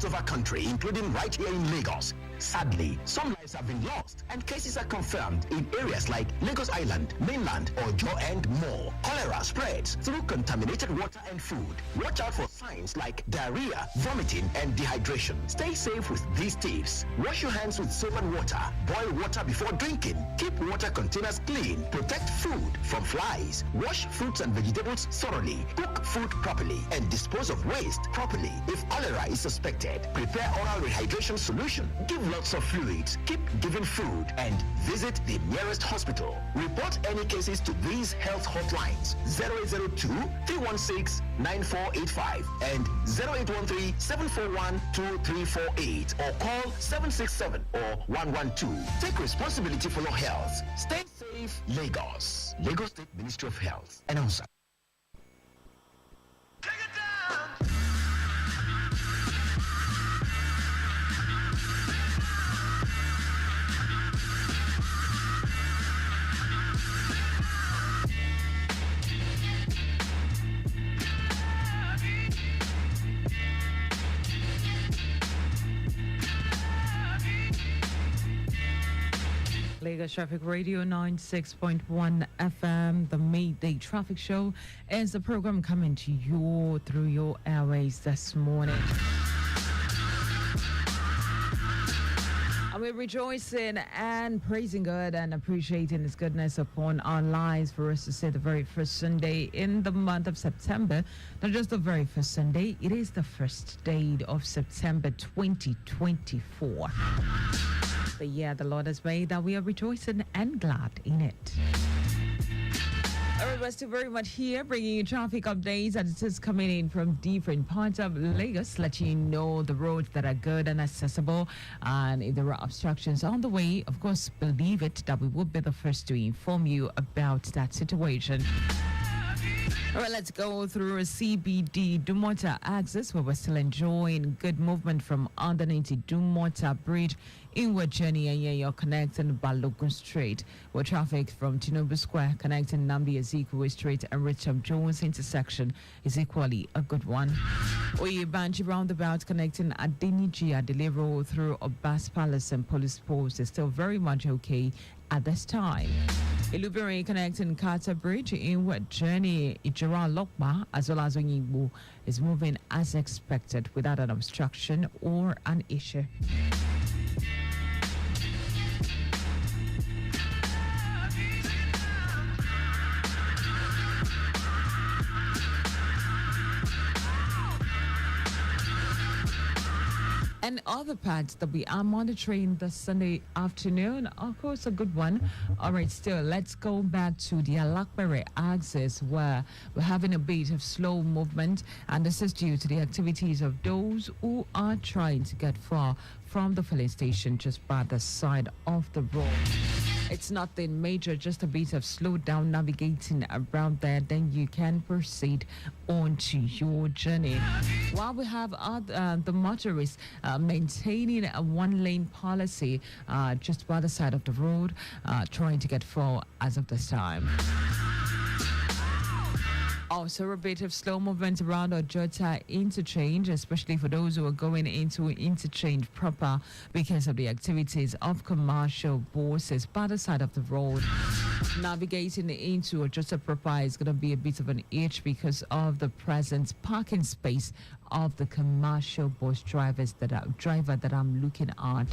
parts of our country, including right here in Lagos. Sadly, some lives have been lost and cases are confirmed in areas like Lagos Island, mainland, Ojo, and more. Cholera spreads through contaminated water and food. Watch out for signs like diarrhea, vomiting, and dehydration. Stay safe with these tips. Wash your hands with soap and water. Boil water before drinking. Keep water containers clean. Protect food from flies. Wash fruits and vegetables thoroughly. Cook food properly and dispose of waste properly. If cholera is suspected, prepare oral rehydration solution. Give lots of fluids. Keep giving food and visit the nearest hospital. Report any cases to these health hotlines 0802 316 9485 and 0813 741 2348 or call 767 or 112. Take responsibility for your health. Stay safe, Lagos. Lagos State Ministry of Health. Announcer. Lagos Traffic Radio 96.1 FM, the Midday Traffic Show, is the program coming to you through your airways this morning. And we're rejoicing and praising God and appreciating His goodness upon our lives for us to say the very first Sunday in the month of September. Not just the very first Sunday, it is the first day of September 2024. The year the Lord has made, that we are rejoicing and glad in it. We're still very much here, bringing you traffic updates, and it is coming in from different parts of Lagos, letting you know the roads that are good and accessible, and if there are obstructions on the way, of course, believe it that we will be the first to inform you about that situation. All right, let's go through a CBD Dumota axis where we're still enjoying good movement from underneath the Dumota Bridge inward journey, and you're connecting Balogun Street, where traffic from Tinubu Square connecting Namdi Ezekwe Street and Richard Jones intersection is equally a good one. Oyebanji roundabout connecting Adeniji Adele Road through Obas Palace and Police Post is still very much okay at this time. Ilubiri connecting Carter Bridge inward journey Ijara Lokma as well as Onyibu is moving as expected without an obstruction or an issue. And other parts that we are monitoring this Sunday afternoon, of course, a good one. All right, still, let's go back to the Alakbere axis where we're having a bit of slow movement, and this is due to the activities of those who are trying to get far from the filling station just by the side of the road. It's nothing major, just a bit of slow down navigating around there, then you can proceed on to your journey. While we have the motorists maintaining a one-lane policy just by the side of the road, trying to get far as of this time. Also, a bit of slow movement around Ojota interchange, especially for those who are going into interchange proper because of the activities of commercial buses by the side of the road. Navigating into Ojota proper is going to be a bit of an itch because of the present parking space of the commercial bus driver that I'm looking at.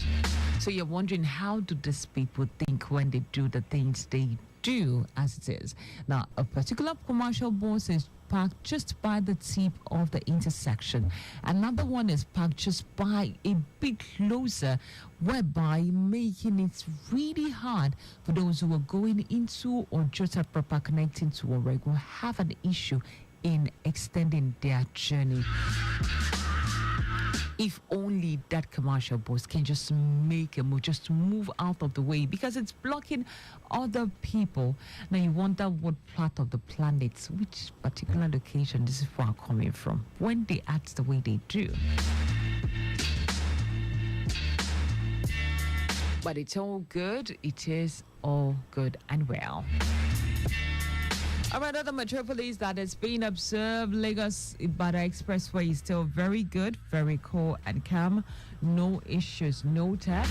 So you're wondering, how do these people think when they do the things they do as it is? Now, a particular commercial bus is parked just by the tip of the intersection. Another one is parked just by a bit closer, whereby making it really hard for those who are going into or just proper connecting to Oreg will have an issue in extending their journey. If only that commercial bus can just make a move, just move out of the way, because it's blocking other people. Now you wonder what part of the planet, which particular location this is far coming from, when they act the way they do. But it's all good. It is all good and well. All right, other metropolis that has been observed, Lagos Ibadan Expressway is still very good, very cool and calm. No issues noted.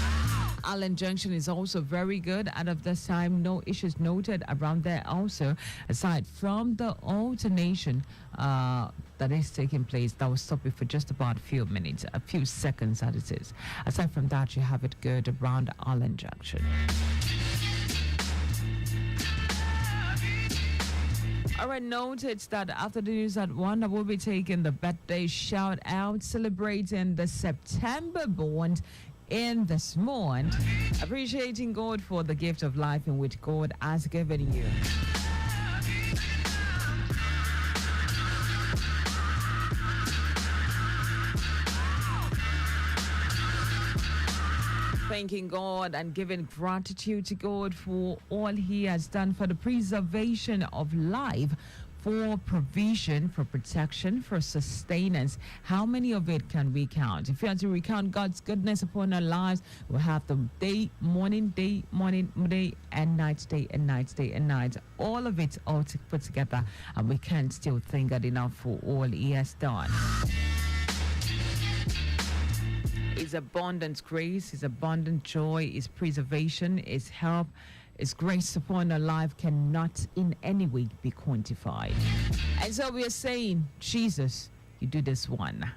Allen Junction is also very good. Out of this time, no issues noted around there also. Aside from the alternation that is taking place, that will stop it for just about a few minutes, a few seconds as it is. Aside from that, you have it good around Allen Junction. All right, noted that after the news at 1, I will be taking the birthday shout out, celebrating the September born in this month, appreciating God for the gift of life in which God has given you. Thanking God and giving gratitude to God for all He has done for the preservation of life, for provision, for protection, for sustenance. How many of it can we count? If you have to recount God's goodness upon our lives, we'll have the day, morning, day, and night, day, and night, day, and night. All of it all to put together, and we can't still thank God enough for all He has done. His abundant grace, His abundant joy, His preservation, His help, His grace upon our life cannot in any way be quantified. And so we are saying, Jesus, you do this one.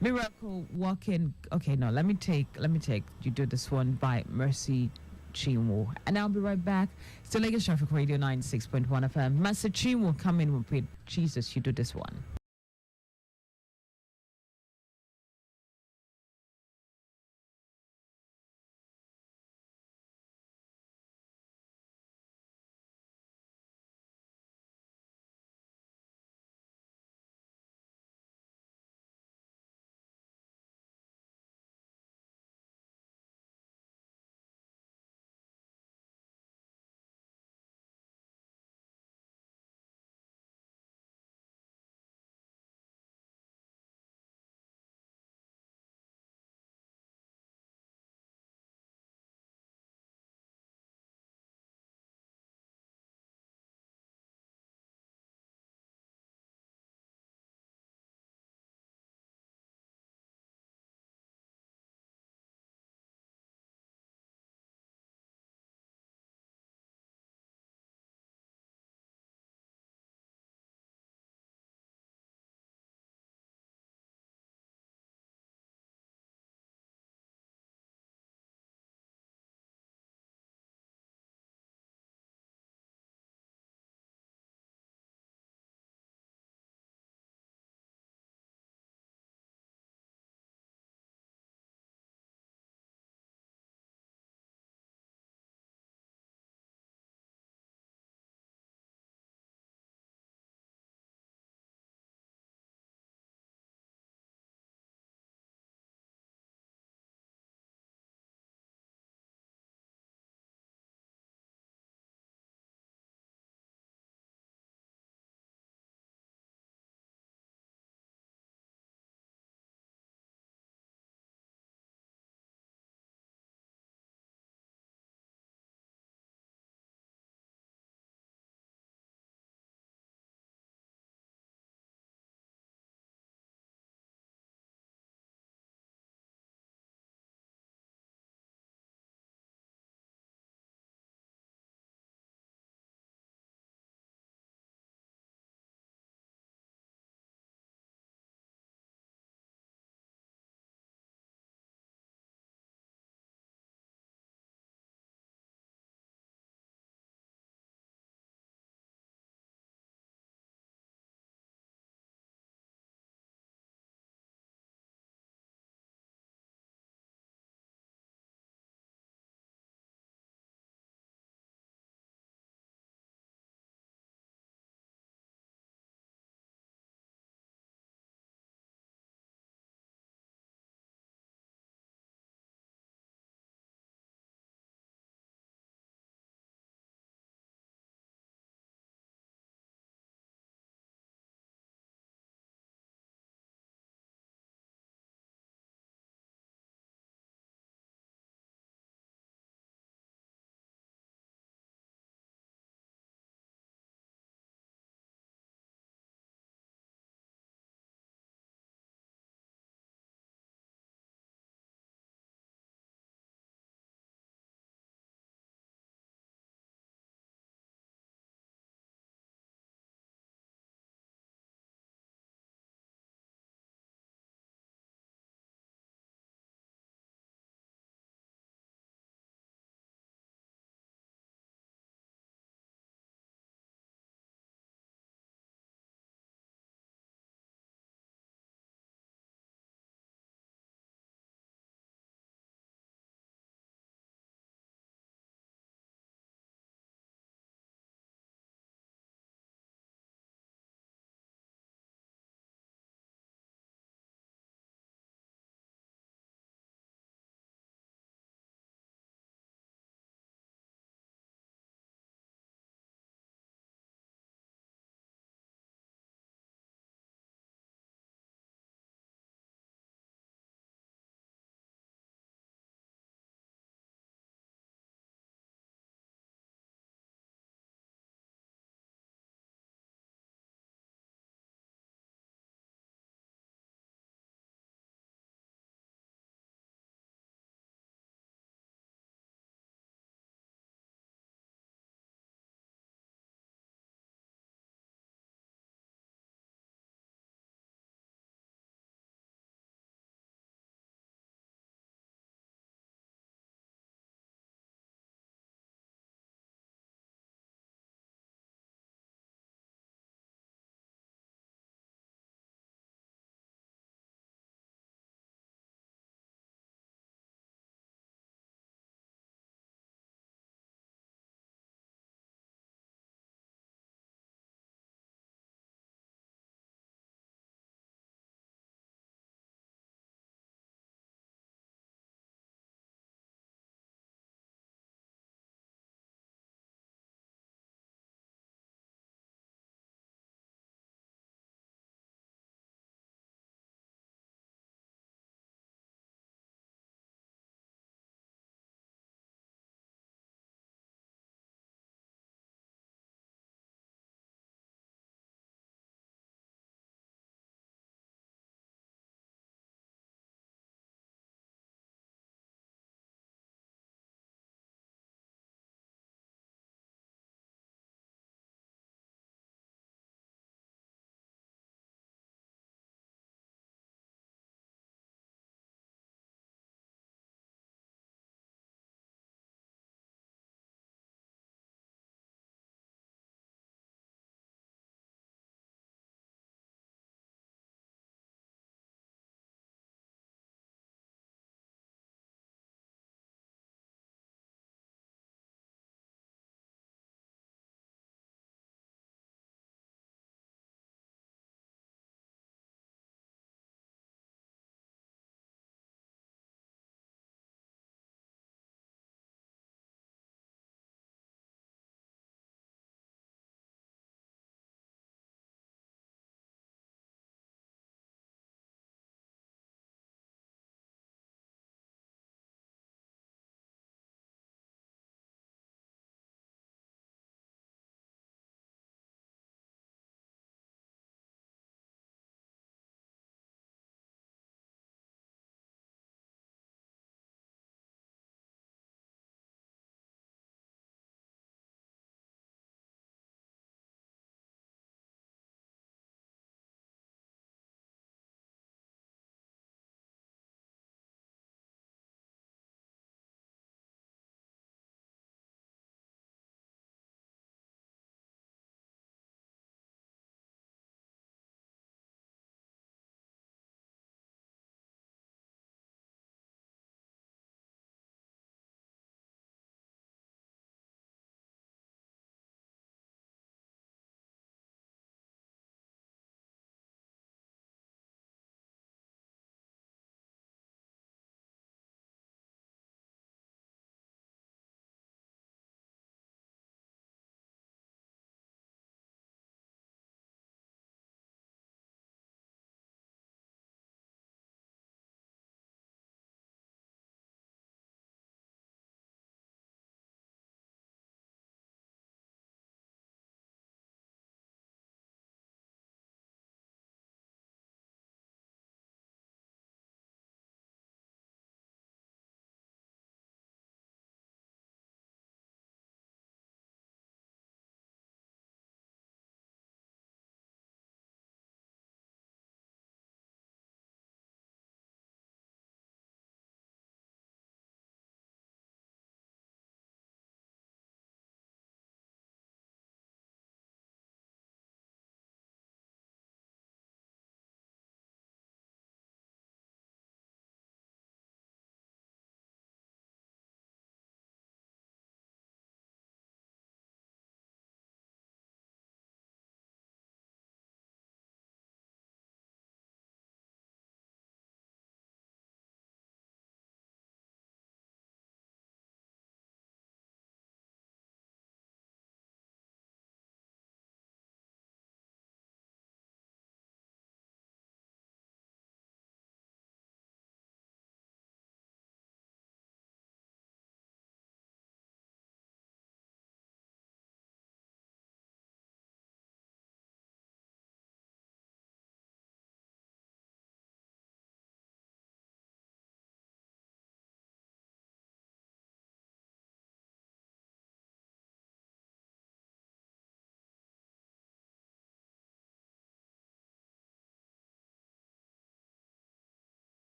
Miracle walking. Okay, no, let me take. You do this one by Mercy Chinwo. And I'll be right back. Still Lagos Traffic Radio 96.1 FM. Mercy Chinwo come in with Jesus, you do this one.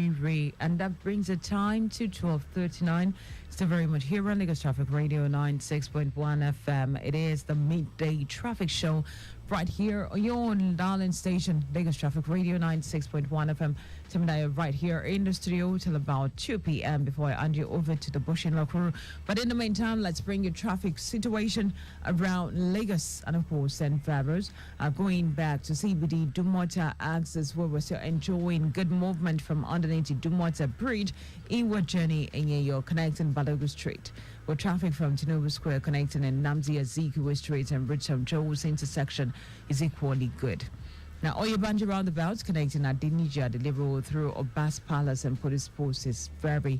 Ray, and that brings the time to 12:39. Still very much here on Lagos Traffic Radio 96.1 FM. It is the midday traffic show right here on your darling station, Lagos Traffic Radio 96.1 FM. Tim and I are right here in the studio till about 2 p.m. before I hand you over to the Bush and Crew. But in the meantime, let's bring you traffic situation around Lagos and, of course, St. Fabros. Going back to CBD Dumota axis, where we're still enjoying good movement from underneath the Dumota Bridge, inward journey in your connecting Balogu Street. With traffic from Tinubu Square connecting in Namdi Azikiwe Street and Richard Jones intersection is equally good. Now, Oyebanji roundabouts connecting at Dinija, deliverable through Obas Palace and Police Post is very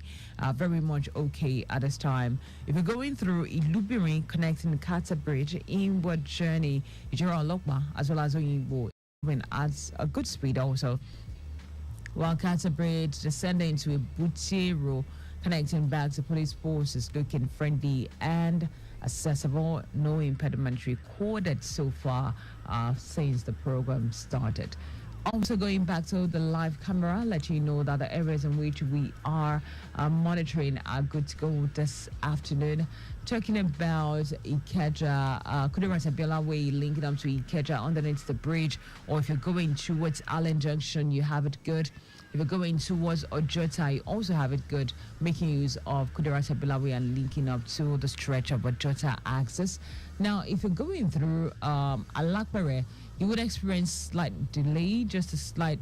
much okay at this time. If you're going through Ilubiri connecting Kata Bridge, inward journey, Ijera Lokma, as well as Oyibo, adds a good speed also. While Kata Bridge descending to Ibutiro, connecting back to Police Post is looking friendly and accessible. No impediment recorded so far since the program started. Also going back to the live camera, let you know that the areas in which we are monitoring are good to go this afternoon. Talking about Ikeja, Kudirat Abiola Way linking up to Ikeja underneath the bridge, or if you're going towards Allen Junction, you have it good. If you're going towards Ojota, you also have it good, making use of Kudirat Abiola Way and linking up to the stretch of Ojota axis. Now, if you're going through Alakpere, you would experience slight delay, just a slight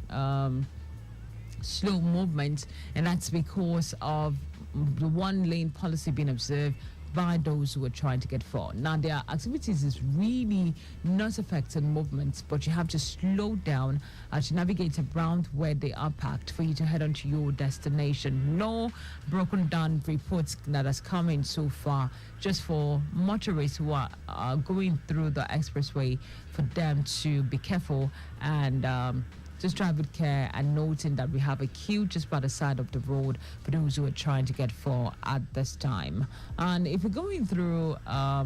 slow movement, and that's because of the one lane policy being observed by those who are trying to get forward. Now, their activities is really not affecting movements, but you have to slow down as you navigate around where they are packed for you to head on to your destination. No broken down reports that has come in so far, just for motorists who are going through the expressway, for them to be careful and just drive with care, and noting that we have a queue just by the side of the road for those who are trying to get for at this time. And if you're going through, I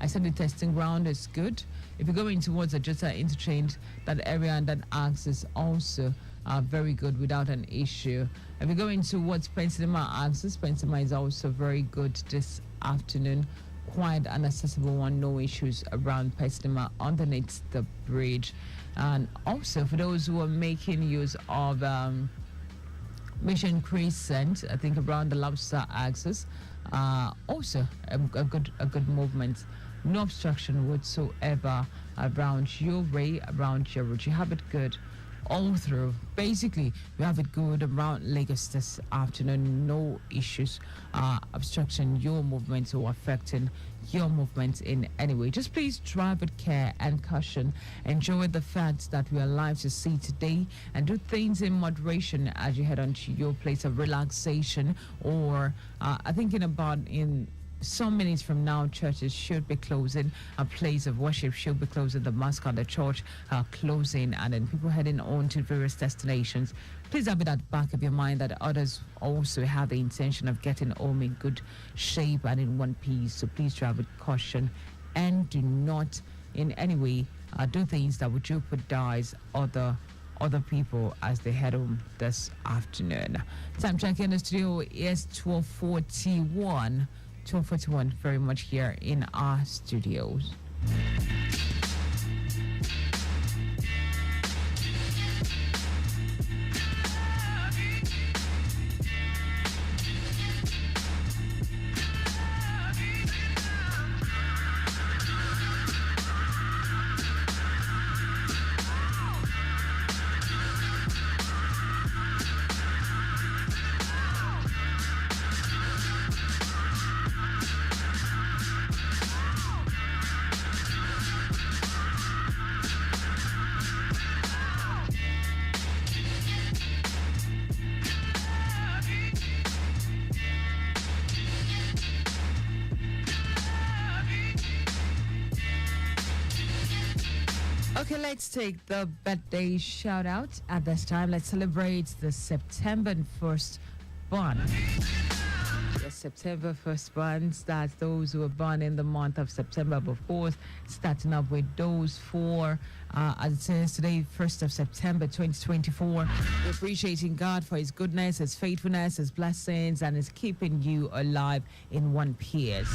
said the testing ground is good. If you're going towards a Jota interchange, that area and that axis also are very good without an issue. If you're going towards Pennsylvania axis, Pennsylvania is also very good this afternoon. Quite an accessible one, no issues around Pennsylvania underneath the bridge. And also for those who are making use of Mission Crescent, I think around the Lobster axis, also a good movement. No obstruction whatsoever around your way, around your route. You have it good all through. Basically, we have it good around Lagos this afternoon. No issues obstructing your movements or affecting your movements in any way. Just please drive with care and caution. Enjoy the fact that we are alive to see today, and do things in moderation as you head on to your place of relaxation, or thinking about in some minutes from now, churches should be closing, a place of worship should be closing, the mosque and the church are closing, and then people heading on to various destinations. Please have it at the back of your mind that others also have the intention of getting home in good shape and in one piece. So please drive with caution and do not in any way do things that would jeopardize other people as they head home this afternoon. Time check in the studio is 12:41. 12:41, very much here in our studios. Okay, let's take the birthday shout out at this time. Let's celebrate the September 1st born. Yes, September firstborns. That's those who were born in the month of September. But of course, starting up with those four, as it says today, 1st of September 2024. We're appreciating God for His goodness, His faithfulness, His blessings, and His keeping you alive in one piece.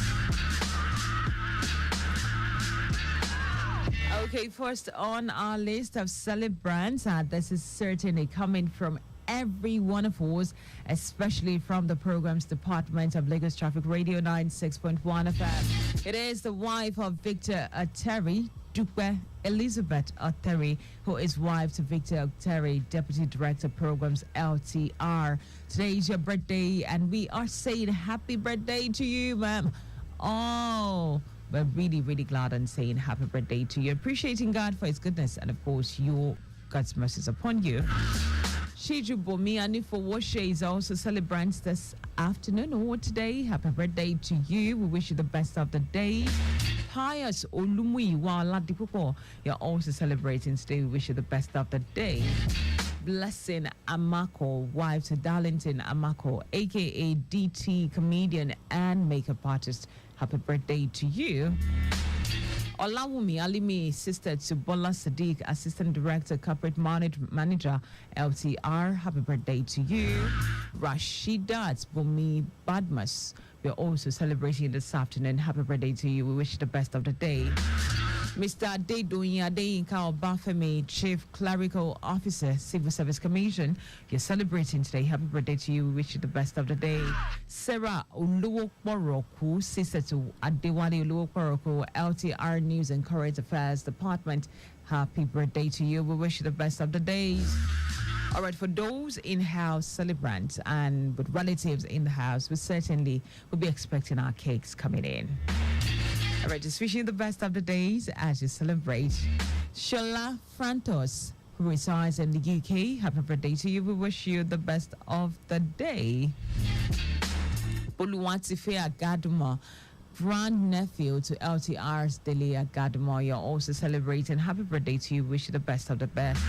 Okay, first on our list of celebrants, this is certainly coming from every one of us, especially from the programs department of Lagos Traffic Radio 96.1 FM. It is the wife of Victor Terry, Dupe Elizabeth Terry, who is wife to Victor Terry, Deputy Director Programs LTR. Today is your birthday, and we are saying happy birthday to you, ma'am. Oh, we're really, really glad and saying happy birthday to you. Appreciating God for His goodness and, of course, your God's mercies upon you. Shiju Bomiani for Washe is also celebrates this afternoon or today. Happy birthday to you. We wish you the best of the day. Pius Olumuyiwa Ladipupo, you're also celebrating today. We wish you the best of the day. Blessing Amako, wife to Darlington Amako, aka DT, comedian and makeup artist. Happy birthday to you. Olawumi Alimi, sister to Bola Sadiq, Assistant Director, Corporate Manager, LTR. Happy birthday to you. Rashidat Bumi Badmus, we're also celebrating this afternoon. Happy birthday to you. We wish you the best of the day. Mr. Adedoyin Adeyinka Obafemi, Chief Clerical Officer, Civil Service Commission. You're celebrating today. Happy birthday to you. We wish you the best of the day. Sarah Oluwokporoku, sister to Adewale Oluwokporoku, LTR News and Current Affairs Department. Happy birthday to you. We wish you the best of the days. All right, for those in-house celebrants and with relatives in the house, we certainly will be expecting our cakes coming in. All right, just wishing you the best of the days as you celebrate. Shola Frantos, who resides in the UK, happy birthday to you. We wish you the best of the day. Oluwatife Agaduma, grand nephew to LTR's Dele Agaduma, you're also celebrating. Happy birthday to you. Wish you the best of the best.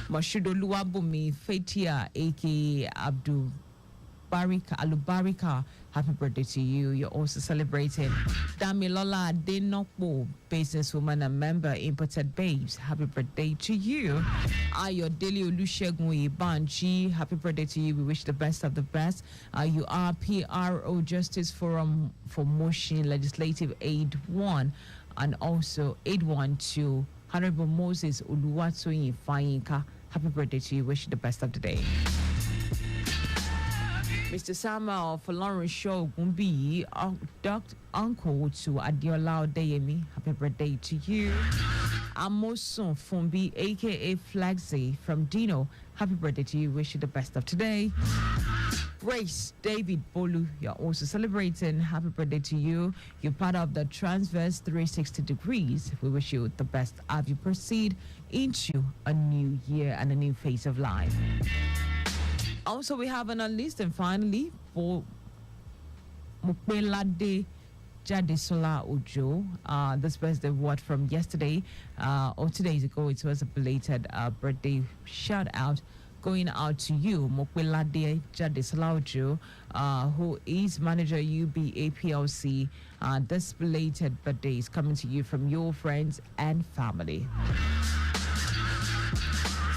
Mashudo Luabumi, Fetia, aka Abdul Barika Alubarika, happy birthday to you. You're also celebrating. Damilola Denokbo, businesswoman and member, Imported Babes, happy birthday to you. Ayo Deli Olusegun Ibanji, happy birthday to you. We wish the best of the best. You are PRO Justice Forum for Motion Legislative Aid 1 and also Aid 1 to Honorable Moses Uluwatoyin Fayinka. Happy birthday to you. Wish you the best of the day. Mr. Samuel Folorin Show Gumbi, uncle to Adiola Odeyemi, happy birthday to you. Amosun Fumbi, aka Flagsy from Dino, happy birthday to you. Wish you the best of today. Grace David Bolu, you're also celebrating. Happy birthday to you. You're part of the Transverse 360 Degrees. We wish you the best as you proceed into a new year and a new phase of life. Also, we have on our list, and finally, for Mupelade Jadesola Ojo, this birthday word from yesterday or 2 days ago. It was a belated birthday shout out going out to you, Mupelade Jadesola Ojo, who is manager UBA PLC. This belated birthday is coming to you from your friends and family.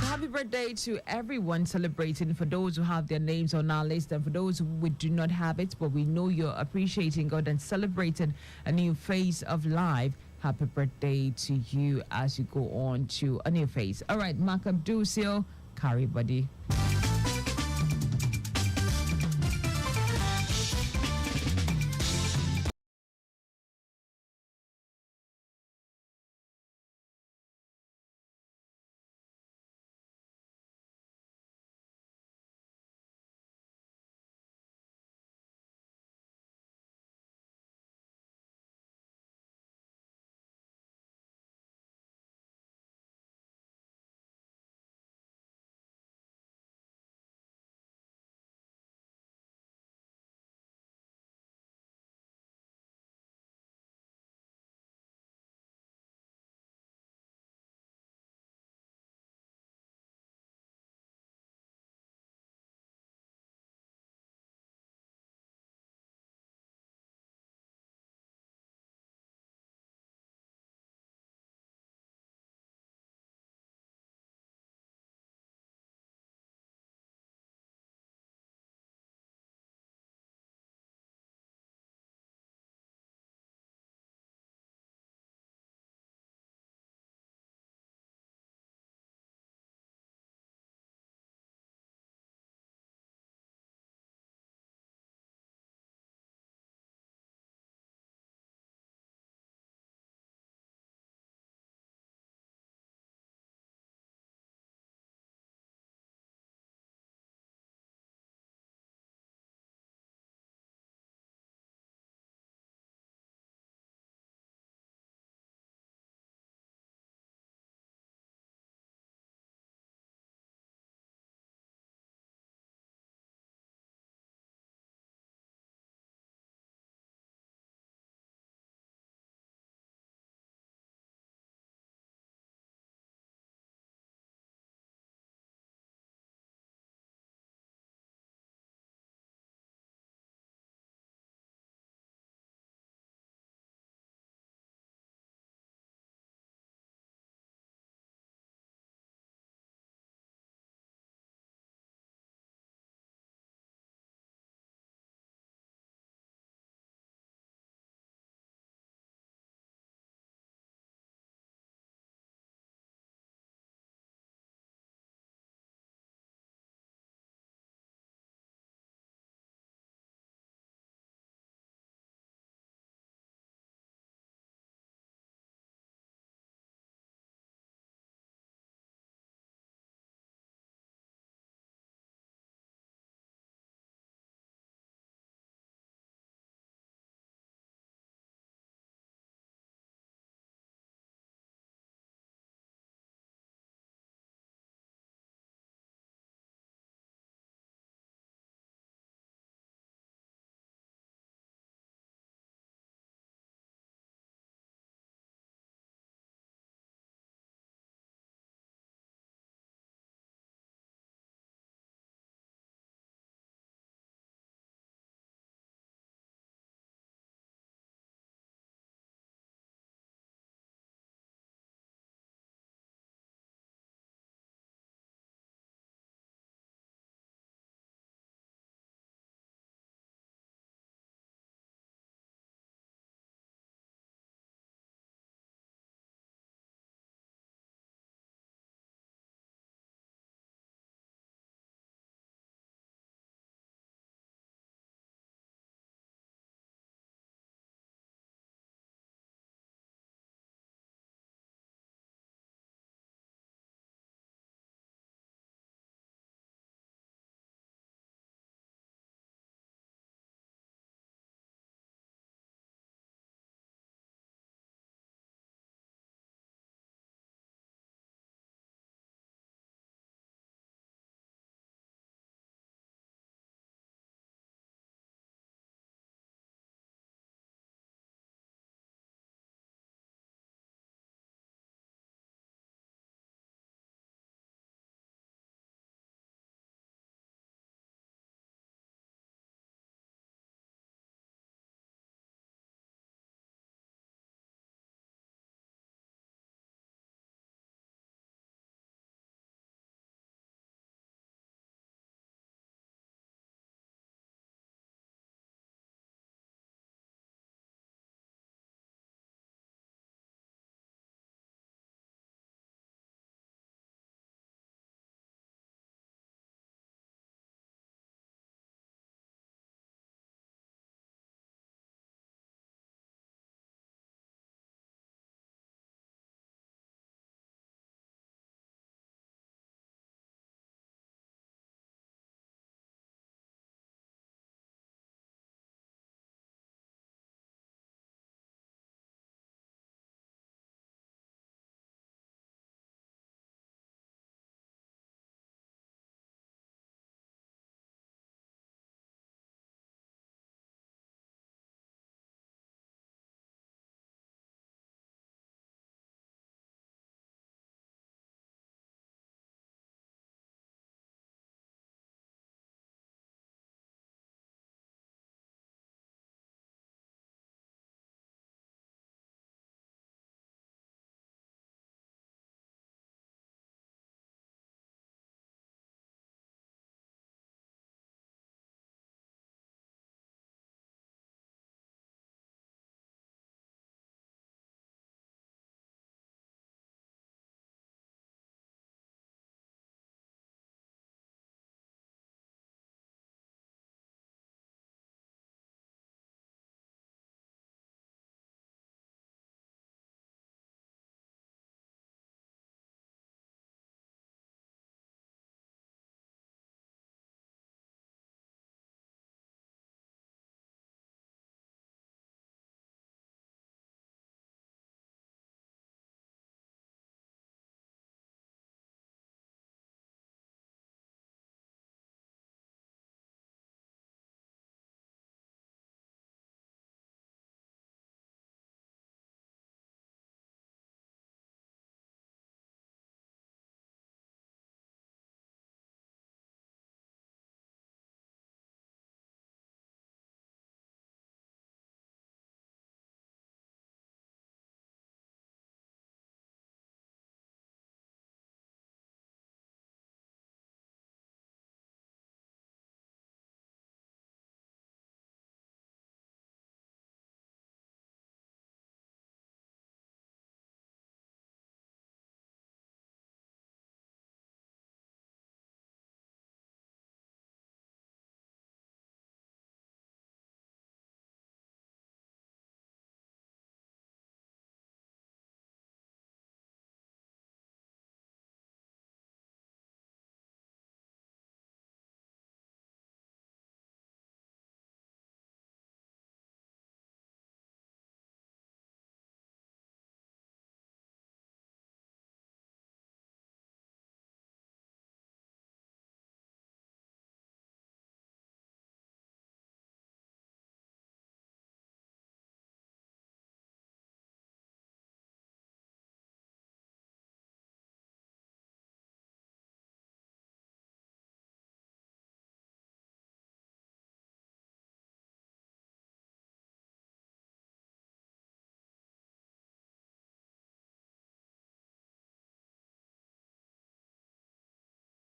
Happy birthday to everyone celebrating, for those who have their names on our list and for those who we do not have it, but we know you're appreciating God and celebrating a new phase of life. Happy birthday to you as you go on to a new phase. All right, Mark Abdusio, carry buddy.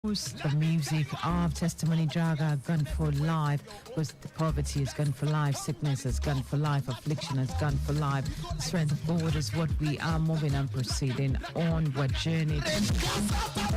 The music of Testimony Jaga, Gun for Life, because the poverty is gun for life, sickness is gun for life, affliction is gun for life. The strength of God is what we are moving and proceeding onward journey.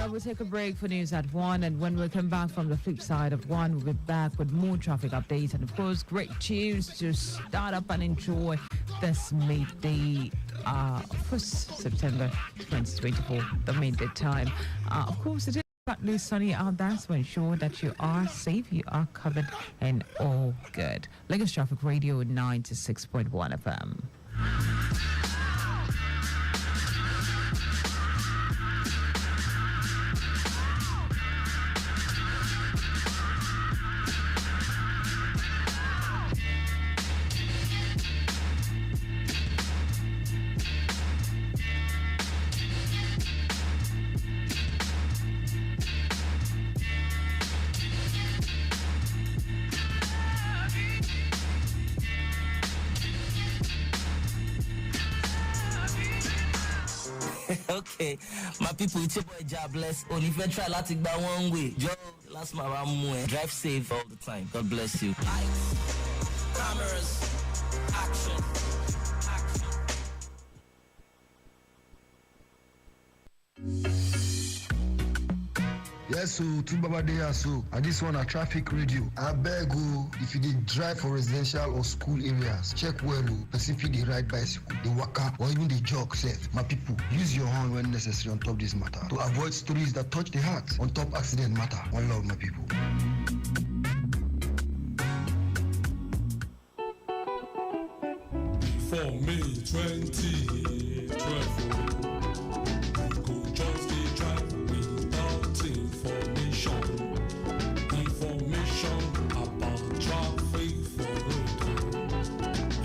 We'll take a break for news at 1, and when we come back from the flip side of 1, we'll be back with more traffic updates and, of course, great tunes to start up and enjoy this midday. 1st September 2024, the midday time. Of course, it is partly sunny out there, so ensure that you are safe, you are covered, and all good. Lagos Traffic Radio 96.1 FM. Okay, my people, it's your boy Jobless. Only if you try to go one way, Joe, last my ramwe. Drive safe all the time. God bless you. Lights, cameras, action. Yes, so to Baba Deya, so I just want a traffic radio. I beg you, if you did drive for residential or school areas, check well, specifically the ride bicycle, the waka, or even the jog safe. My people, use your horn when necessary on top this matter to avoid stories that touch the heart. On top accident matter. One love, my people. For May 2012, go just the drive without information about traffic for road,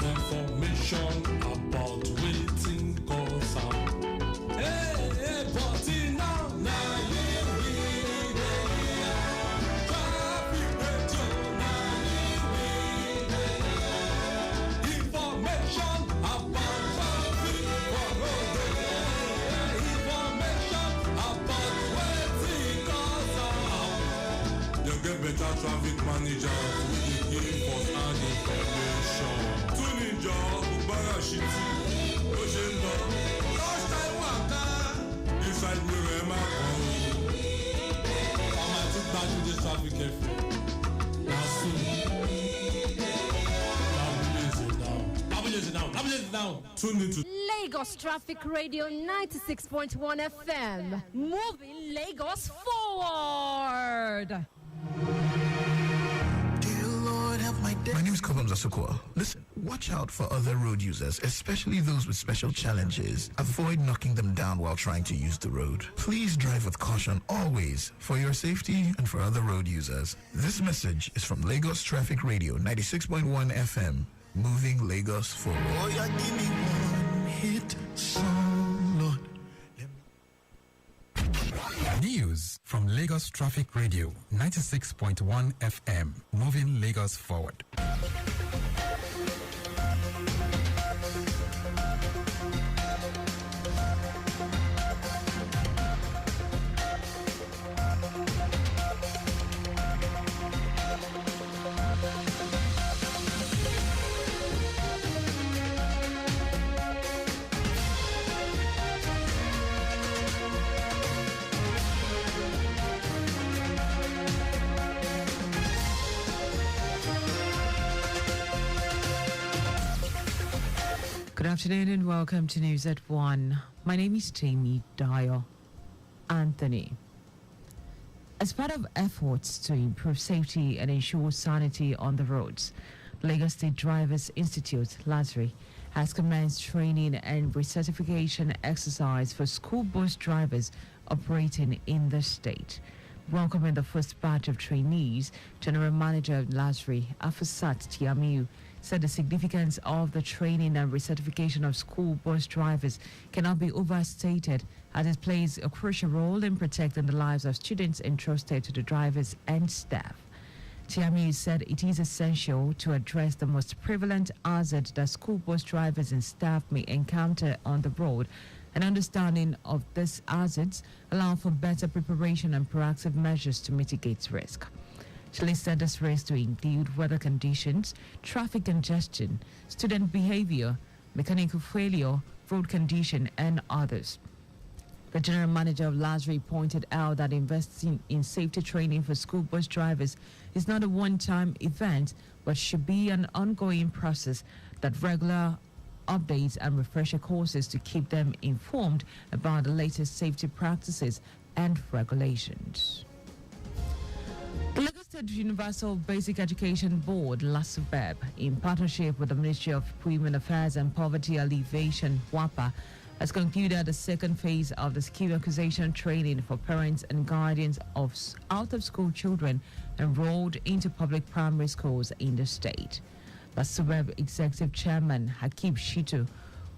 information about waiting cause hey, but now traffic radio information about traffic for road, information about waiting cause you get better traffic managers with the give us and information. Tune in job, Barashiti, Ojendo, last time waka, inside where am I going? I'm at it back to the traffic careful. Now soon. Now. Tune into Lagos Traffic Radio 96.1 FM. Moving Lagos forward. My name is Kobam Zasukwa. Listen, watch out for other road users, especially those with special challenges. Avoid knocking them down while trying to use the road. Please drive with caution always, for your safety and for other road users. This message is from Lagos Traffic Radio 96.1 FM, moving Lagos forward. Oh, yeah, give me one hit song, Lord. News from Lagos Traffic Radio 96.1 FM, moving Lagos forward. Good afternoon and welcome to News at 1. My name is Dayo Anthony. As part of efforts to improve safety and ensure sanity on the roads, Lagos State Drivers Institute, LASRI, has commenced training and recertification exercise for school bus drivers operating in the state. Welcoming the first batch of trainees, General Manager of LASRI, Afusat Tiamiu, said the significance of the training and recertification of school bus drivers cannot be overstated, as it plays a crucial role in protecting the lives of students entrusted to the drivers and staff. Tiamiu said it is essential to address the most prevalent hazard that school bus drivers and staff may encounter on the road, An understanding of these hazards allow for better preparation and proactive measures to mitigate risk. She listed this risk to include weather conditions, traffic congestion, student behavior, mechanical failure, road condition, and others. The general manager of LASRI pointed out that investing in safety training for school bus drivers is not a one-time event, but should be an ongoing process that regular updates and refresher courses to keep them informed about the latest safety practices and regulations. The Lagos State Universal Basic Education Board, LASUBEB, in partnership with the Ministry of Women Affairs and Poverty Alleviation, WAPA, has concluded the second phase of the skill acquisition training for parents and guardians of out-of-school children enrolled into public primary schools in the state. LASUBEB Executive Chairman Hakeem Shitu,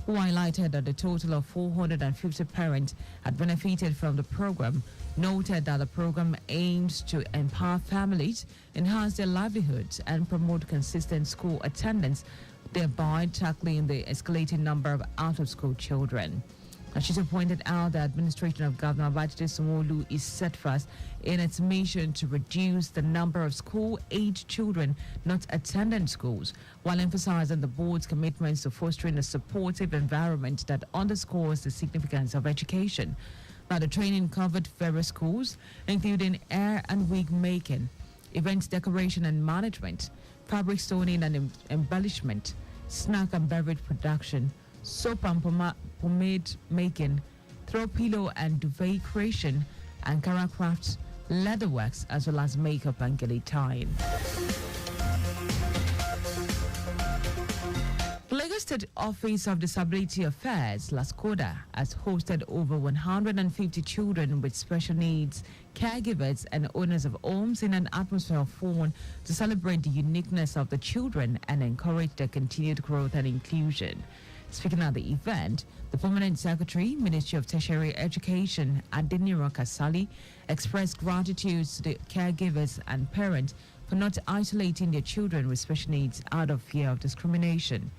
who highlighted that a total of 450 parents had benefited from the program, noted that the program aims to empower families, enhance their livelihoods, and promote consistent school attendance, thereby tackling the escalating number of out-of-school children. Ashito pointed out the administration of Governor Babajide Sanwo-Olu is steadfast in its mission to reduce the number of school-aged children not attending schools, while emphasizing the board's commitments to fostering a supportive environment that underscores the significance of education. Now, the training covered various schools, including hair and wig making, event decoration and management, fabric stoning and embellishment, snack and beverage production, soap and pomade making, throw pillow and duvet creation, Ankara crafts, leatherworks, as well as makeup and gilly tying. The Lagos State Office of Disability Affairs, LASCODA, has hosted over 150 children with special needs, caregivers, and owners of homes in an atmosphere of fun to celebrate the uniqueness of the children and encourage their continued growth and inclusion. Speaking at the event, the Permanent Secretary, Ministry of Tertiary Education, Adeniro Kasali, expressed gratitude to the caregivers and parents for not isolating their children with special needs out of fear of discrimination.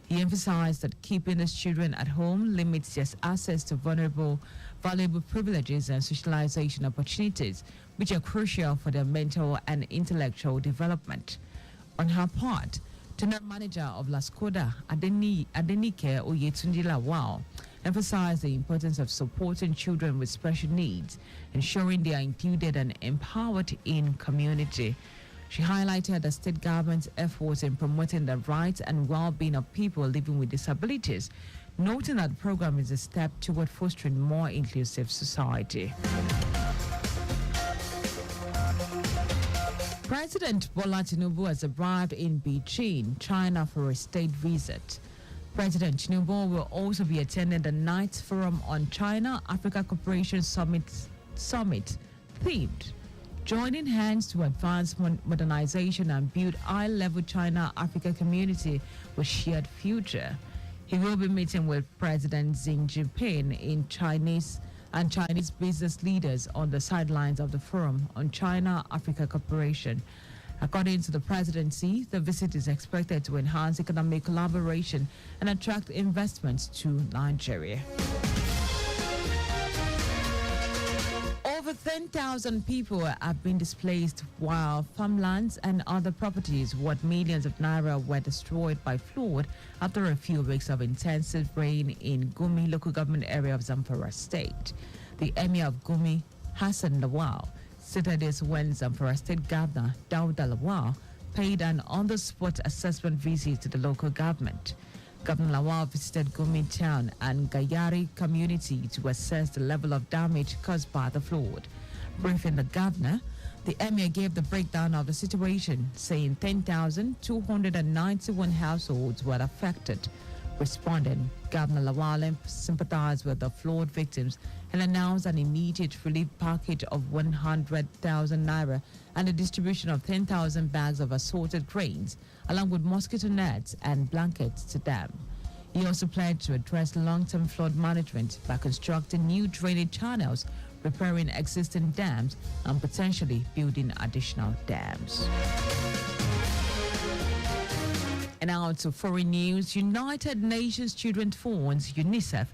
He emphasized that keeping these children at home limits their access to valuable privileges and socialization opportunities, which are crucial for their mental and intellectual development. On her part, General Manager of LASCODA, Adenike Oyetunji Lawal, emphasized the importance of supporting children with special needs, ensuring they are included and empowered in community. She highlighted the state government's efforts in promoting the rights and well-being of people living with disabilities, noting that the program is a step toward fostering more inclusive society. President Bola Tinubu has arrived in Beijing, China for a state visit. President Tinubu will also be attending the 9th Forum on China-Africa Cooperation Summit themed Joining Hands to Advance Modernization and Build High-Level China-Africa Community with Shared Future. He will be meeting with President Xi Jinping and Chinese business leaders on the sidelines of the Forum on China-Africa Cooperation. According to the presidency, the visit is expected to enhance economic collaboration and attract investments to Nigeria. Over 10,000 people have been displaced, while farmlands and other properties worth millions of naira were destroyed by flood after a few weeks of intensive rain in Gumi local government area of Zamfara state. The Emir of Gumi, Hassan Lawal, stated this when Zamfara State Governor Dauda Lawal paid an on-the-spot assessment visit to the local government. Governor Lawal visited Gumi town and Gayari community to assess the level of damage caused by the flood. Briefing the governor, the emir gave the breakdown of the situation, saying 10,291 households were affected. Responding, Governor Lawal sympathized with the flood victims and announced an immediate relief package of 100,000 naira and the distribution of 10,000 bags of assorted grains, along with mosquito nets and blankets to them. He also pledged to address long-term flood management by constructing new drainage channels, repairing existing dams, and potentially building additional dams. And now to foreign news. United Nations Children's Fund, UNICEF,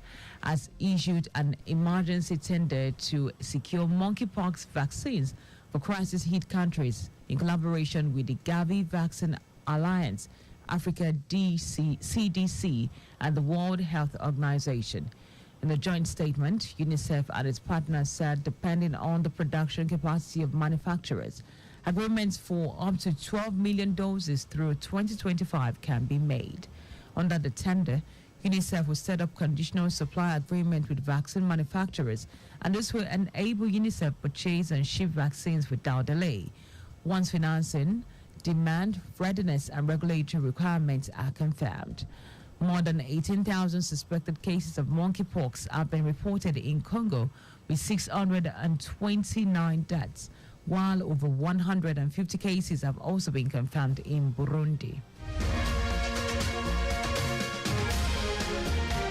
has issued an emergency tender to secure monkeypox vaccines for crisis-hit countries in collaboration with the Gavi Vaccine Alliance, Africa CDC, and the World Health Organization. In a joint statement, UNICEF and its partners said depending on the production capacity of manufacturers, agreements for up to 12 million doses through 2025 can be made. Under the tender, UNICEF will set up conditional supply agreement with vaccine manufacturers, and this will enable UNICEF purchase and ship vaccines without delay. Once financing, demand, readiness, and regulatory requirements are confirmed. More than 18,000 suspected cases of monkeypox have been reported in Congo, with 629 deaths, while over 150 cases have also been confirmed in Burundi.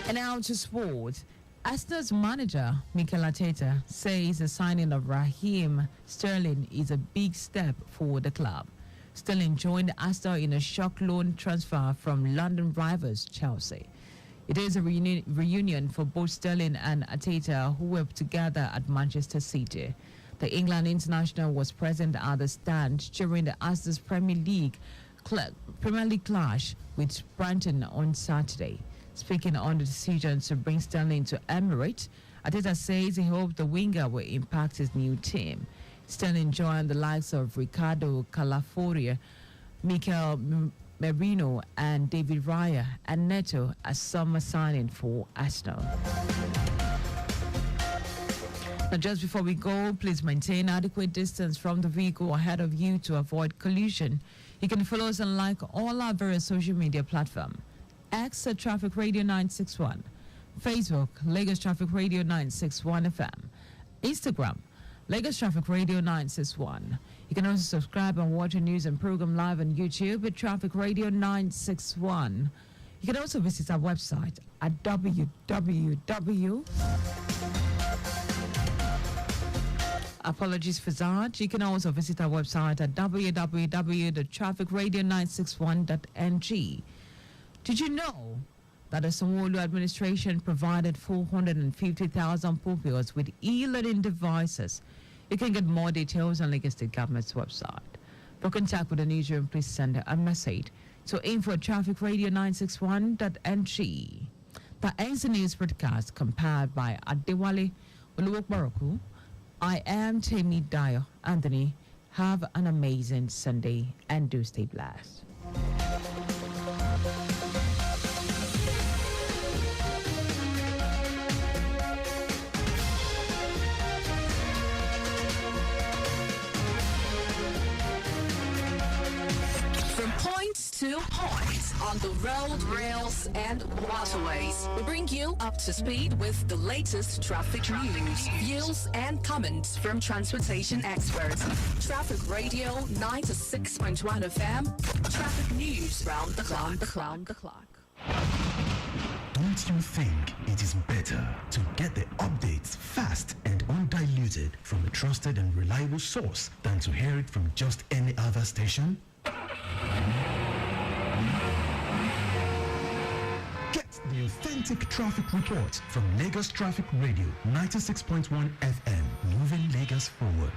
And now to sport. Arsenal's manager, Mikel Arteta, says the signing of Raheem Sterling is a big step for the club. Sterling joined Arsenal in a shock loan transfer from London rivals Chelsea. It is a reunion for both Sterling and Arteta, who were together at Manchester City. The England international was present at the stand during the Arsenal's Premier League clash with Brighton on Saturday. Speaking on the decision to bring Sterling to Emirates, Arteta says he hopes the winger will impact his new team. Sterling joined the likes of Ricardo Calafiori, Mikel Merino, and David Raya and Neto as summer signing for Arsenal. Now, just before we go, please maintain adequate distance from the vehicle ahead of you to avoid collision. You can follow us and like all our various social media platforms. X at Traffic Radio 961, Facebook, Lagos Traffic Radio 961 FM, Instagram, Lagos Traffic Radio 961. You can also subscribe and watch our news and program live on YouTube at Traffic Radio 961. You can also visit our website at Apologies for that. You can also visit our website at www.trafficradio961.ng. Did you know that the Sanwo-Olu administration provided 450,000 pupils with e-learning devices? You can get more details on Lagos State Government's website. For contact with the newsroom, please send a message to info@trafficradio961.ng. The ends the news broadcast compiled by Adewale Oluwokboroku. I am Temi Dayo Anthony. Have an amazing Sunday and do stay blessed. To points on the road, rails, and waterways. We bring you up to speed with the latest traffic news, views, and comments from transportation experts. Traffic Radio 96.1 FM. Traffic news round the clock. Don't you think it is better to get the updates fast and undiluted from a trusted and reliable source than to hear it from just any other station? Get the authentic traffic report from Lagos Traffic Radio 96.1 FM, moving Lagos forward.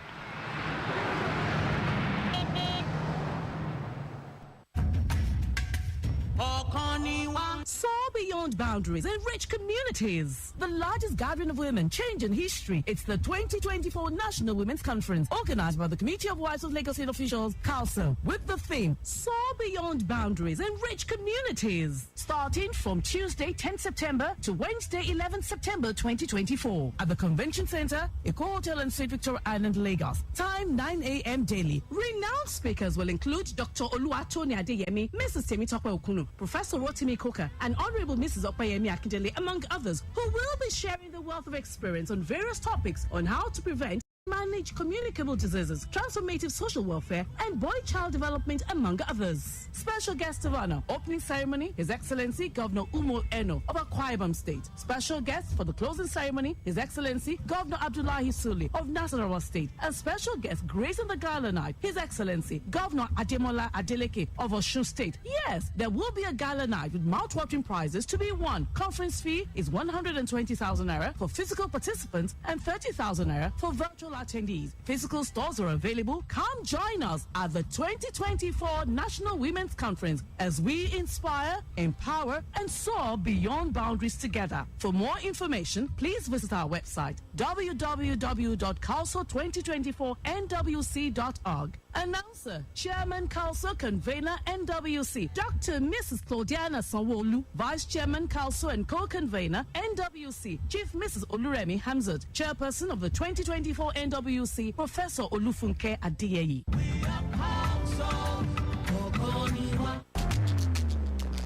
Soar beyond boundaries and rich communities. The largest gathering of women changing history. It's the 2024 National Women's Conference, organized by the Committee of Wives of Lagos State Officials, Council, with the theme Soar Beyond Boundaries and Rich Communities. Starting from Tuesday, 10 September to Wednesday, 11 September 2024 at the Convention Center, Eco Hotel and St. Victoria Island, Lagos. Time 9 a.m. daily. Renowned speakers will include Dr. Oluwatoni Adeyemi, Mrs. Temitope Okunu, Professor Rotimi Koka, and Honorable Mrs. Opayemi Akindele, among others, who will be sharing the wealth of experience on various topics on how to prevent manage communicable diseases, transformative social welfare, and boy-child development, among others. Special guest of honor, opening ceremony, His Excellency Governor Umo Eno of Akwa Ibom State. Special guest for the closing ceremony, His Excellency Governor Abdullahi Sule of Nasarawa State. And special guest gracing the gala night, His Excellency Governor Ademola Adeleke of Osun State. Yes, there will be a gala night with mouth-watering prizes to be won. Conference fee is 120,000 naira for physical participants and 30,000 naira for virtual attendees. Physical stores are available. Come join us at the 2024 National Women's Conference as we inspire, empower, and soar beyond boundaries together. For more information, please visit our website www.council2024nwc.org. Announcer, Chairman Council Convener NWC, Dr. Mrs. Claudiana Sanwo-Olu, Vice Chairman Council and Co-Convener NWC, Chief Mrs. Oluremi Hamzat, Chairperson of the 2024 NWC, Professor Olufunke Adeyeyi.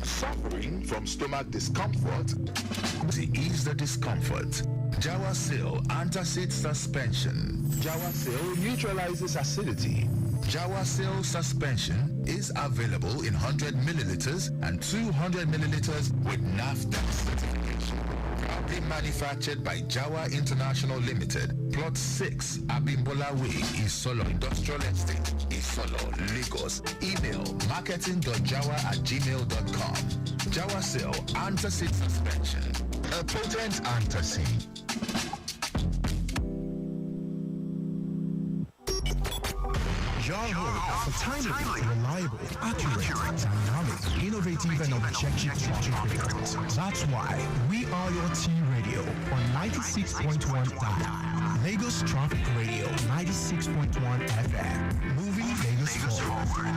Suffering from stomach discomfort? To ease the discomfort, Jawasil Antacid Suspension. Jawasil neutralizes acidity. Jawasil Suspension is available in 100 milliliters and 200 milliliters with NAFTA certification. Proudly manufactured by Jawa International Limited, Plot 6, Abimbola Way, Isolo Industrial Estate, Isolo, Lagos. Email marketing.jawa@gmail.com. Jawasil Antacid Suspension, a potent antacid. Your home for timely, reliable, accurate, dynamic, innovative, and objective traffic. That's why we are your T Radio on 96.1 dial. Lagos Traffic Radio 96.1 FM. Moving Lagos forward.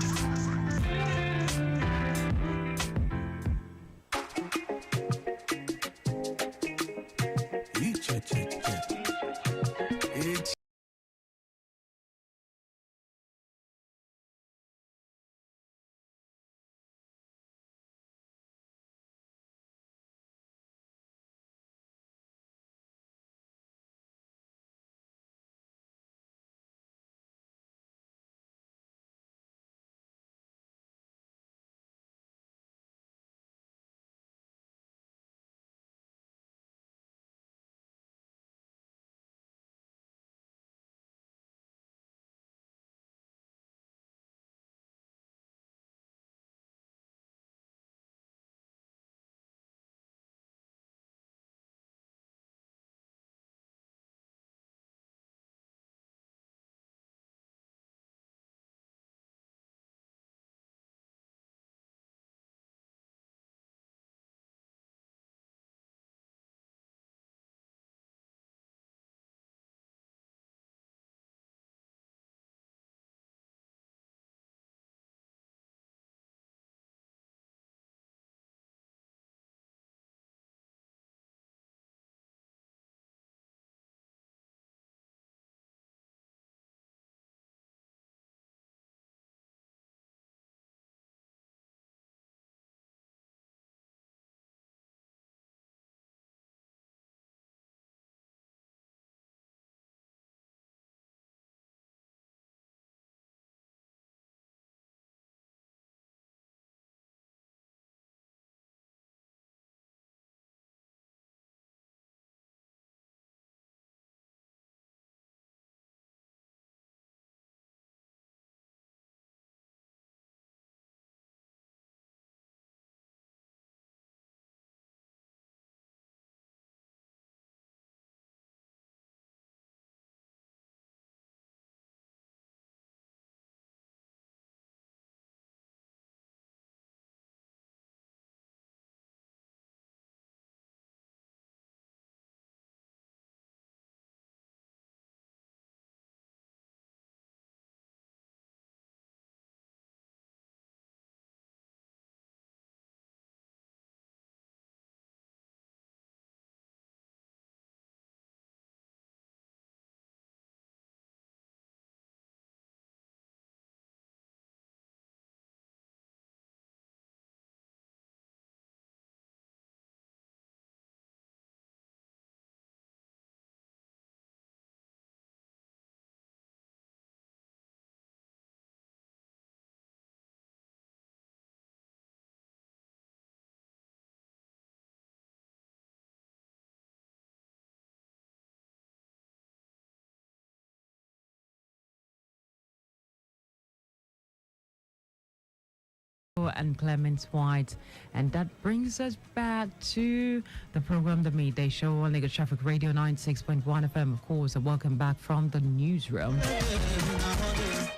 and Clement White. And that brings us back to the program, The Midday Show on Lagos Traffic Radio 96.1 FM. Of course, welcome back from the newsroom.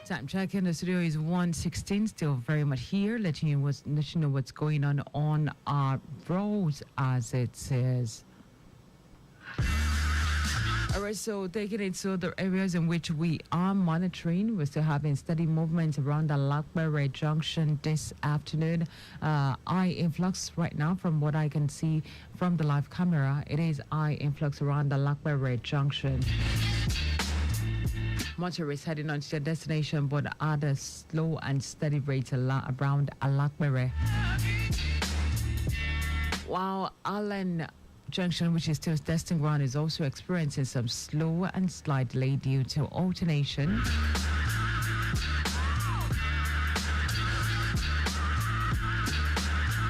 Time check in the studio is 1:16. Still very much here, letting you know what's going on our roads, as it says. Alright, so taking it to the areas in which we are monitoring, we're still having steady movement around the Lakbere Junction this afternoon. High influx right now, from what I can see from the live camera. It is high influx around the Lakbere Junction. Motorists heading on to their destination, but at a slow and steady rate around Alakbere. While Allen Junction, which is still testing ground, is also experiencing some slow and slight delay due to alternation.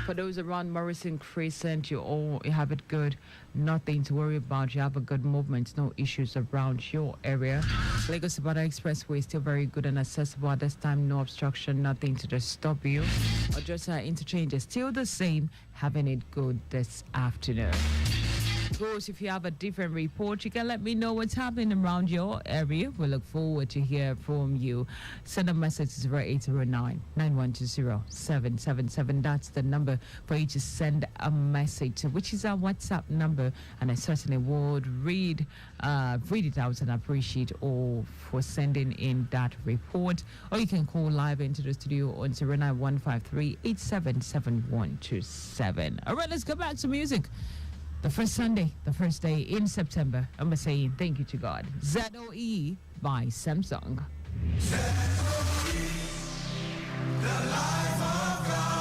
For those around Morrison Crescent, you have it good. Nothing to worry about. You have a good movement. No issues around your area. Lagos Ibadan Expressway is still very good and accessible at this time. No obstruction. Nothing to disturb you. Ojota Interchange is still the same. Having it good this afternoon. Of course, if you have a different report, you can let me know what's happening around your area. We look forward to hear from you. Send a message to 0809-9120-777. That's the number for you to send a message to, which is our WhatsApp number. And I certainly would read it out and appreciate all for sending in that report. Or you can call live into the studio on 09153-877127. All right, let's go back to music. The first Sunday, the first day in September, I'm saying thank you to God. ZOE by Samsung. ZOE, the life of God.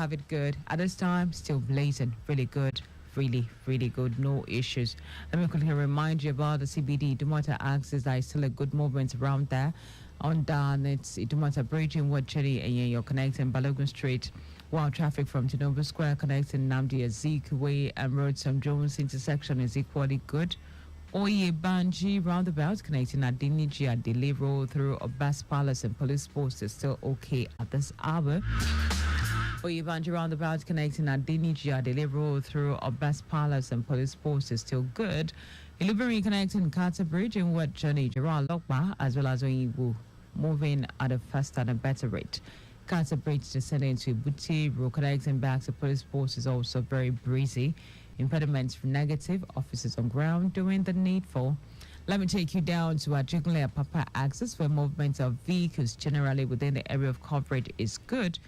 have it good. At this time, still blazing, really good. Really, really good. No issues. Let me quickly remind you about the CBD Idumota axis. There is still a good movement around there. On down, it's Idumota Bridge in Watcheri, and you're connecting Balogun Street. While traffic from Tinubu Square connecting Namdi Ezekwe and Road St. Jones intersection is equally good. Oye Banji roundabout connecting Adiniji Adele Road through Obas Palace and Police Post is still okay at this hour. Oyebanji roundabout connecting Adiniji Adele Road through Obas Palace and Police Post is still good. Ilubiri connecting Carter Bridge in West Journey, Gerald Lokba, as well as Oyibu, moving at a faster and a better rate. Carter Bridge descending to Ibuti, road connecting back to Police Post is also very breezy. Impediments negative, officers on ground doing the needful. Let me take you down to Ajigunle Papa axis where movement of vehicles generally within the area of coverage is good.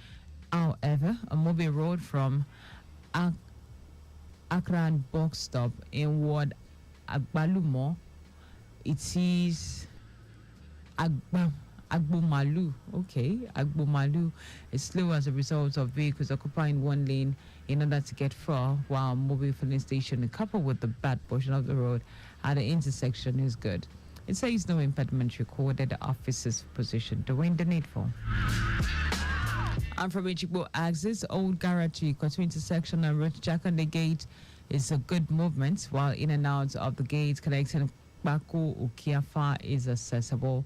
However, a mobile road from Akran box stop in Ward Agbalumo, it is Agbomalu. Okay, Agbomalu is slow as a result of vehicles occupying one lane in order to get far, while mobile filling station coupled with the bad portion of the road at the intersection is good. It says no impediment recorded. The officer's position doing the needful. And from Ichibo axis, Old Garage to Ikotu intersection and Road Jack on the gate is a good movement, while in and out of the gate connecting Bako Ukiafa is accessible.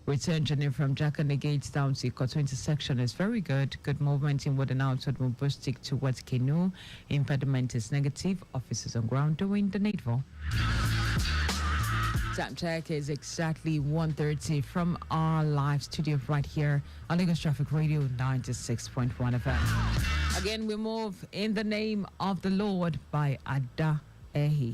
Return journey from Jack and the Gates down to Ikotu intersection is very good. Good movement in wood and outward Mubustik towards Kenu. Impediment is negative. Officers on ground doing the needful. Time check is exactly 1:30 from our live studio right here on Lagos Traffic Radio 96.1 FM. Again, we move in the name of the Lord by Ada Ehi.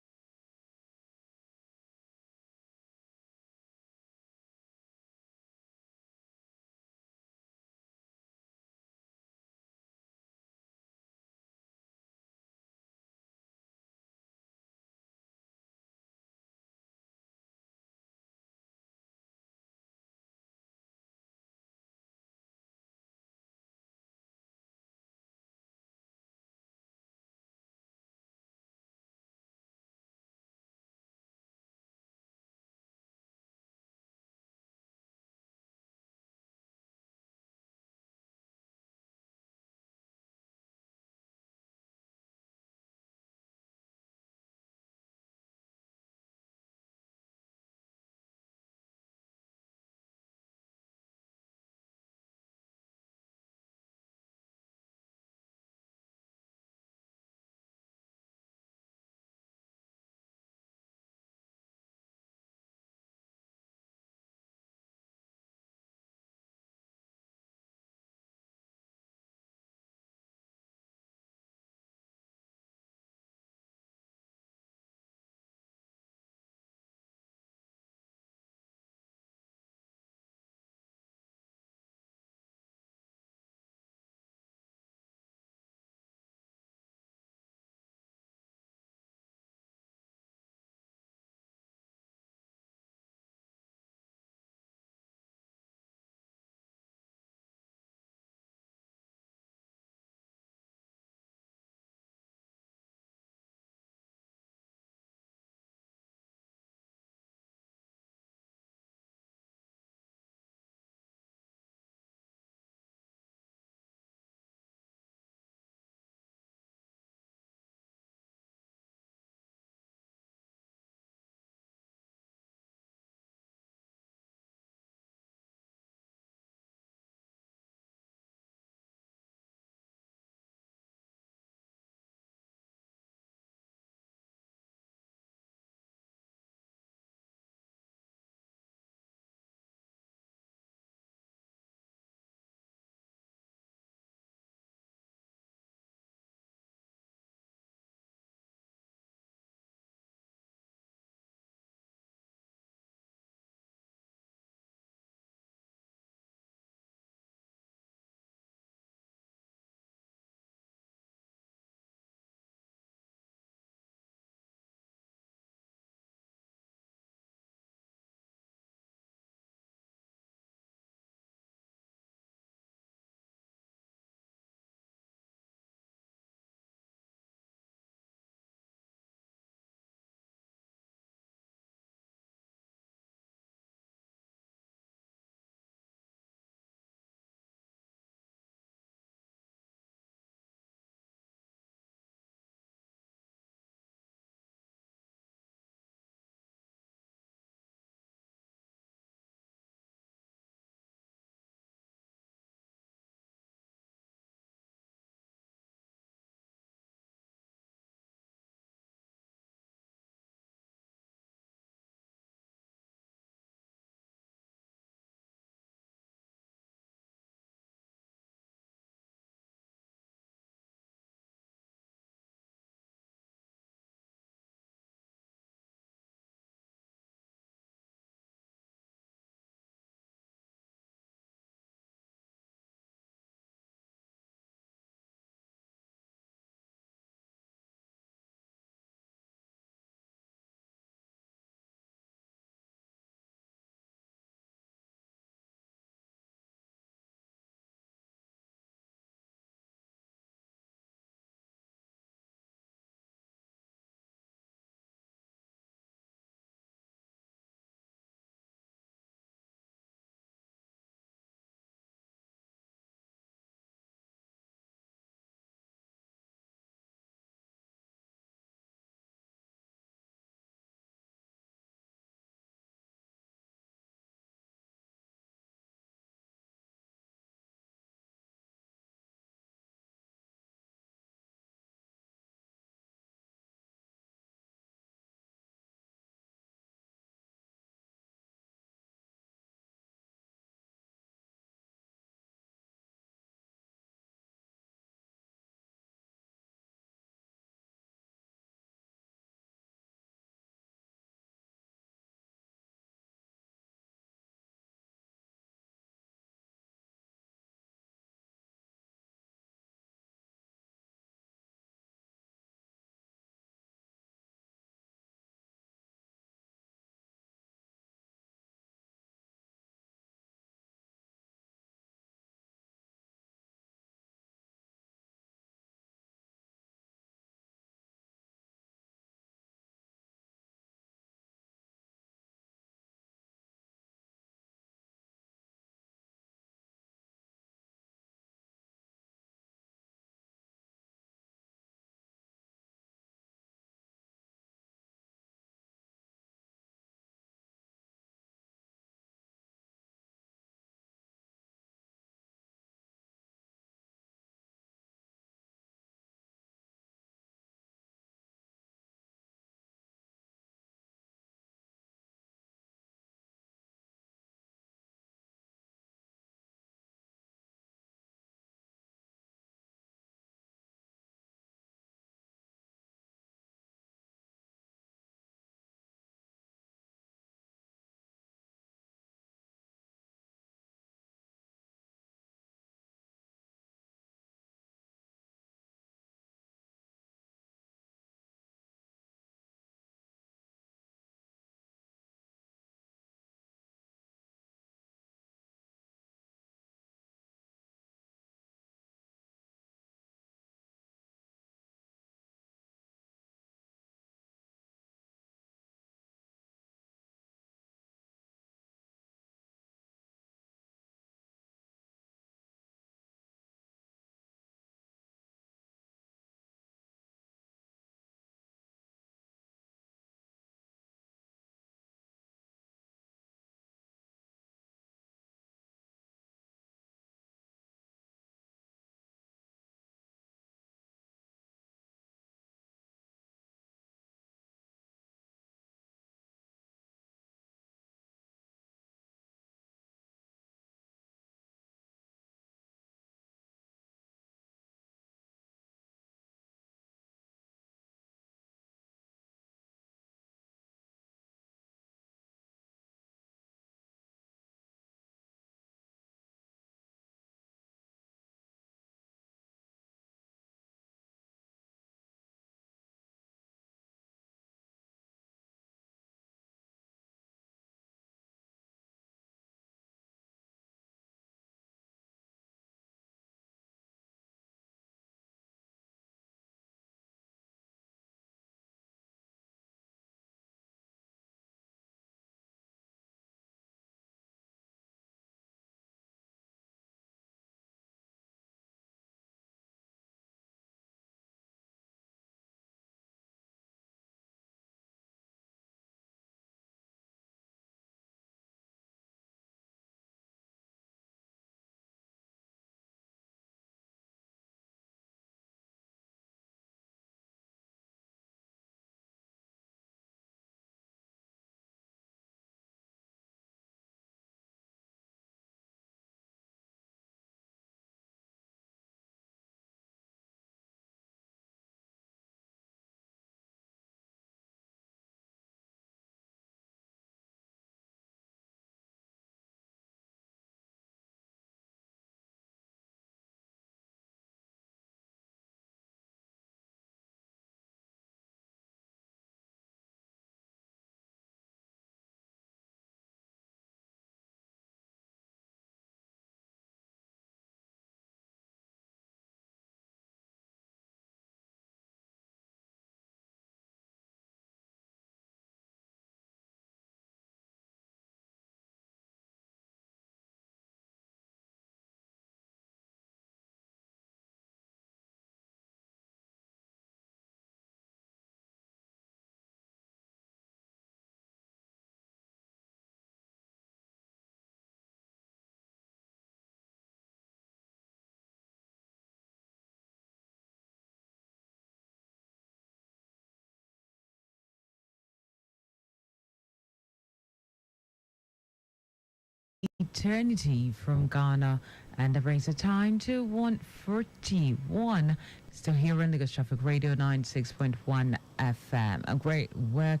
Eternity from Ghana. And that brings the time to 1:41. Still here on Lagos Traffic Radio 96.1 FM. A great work.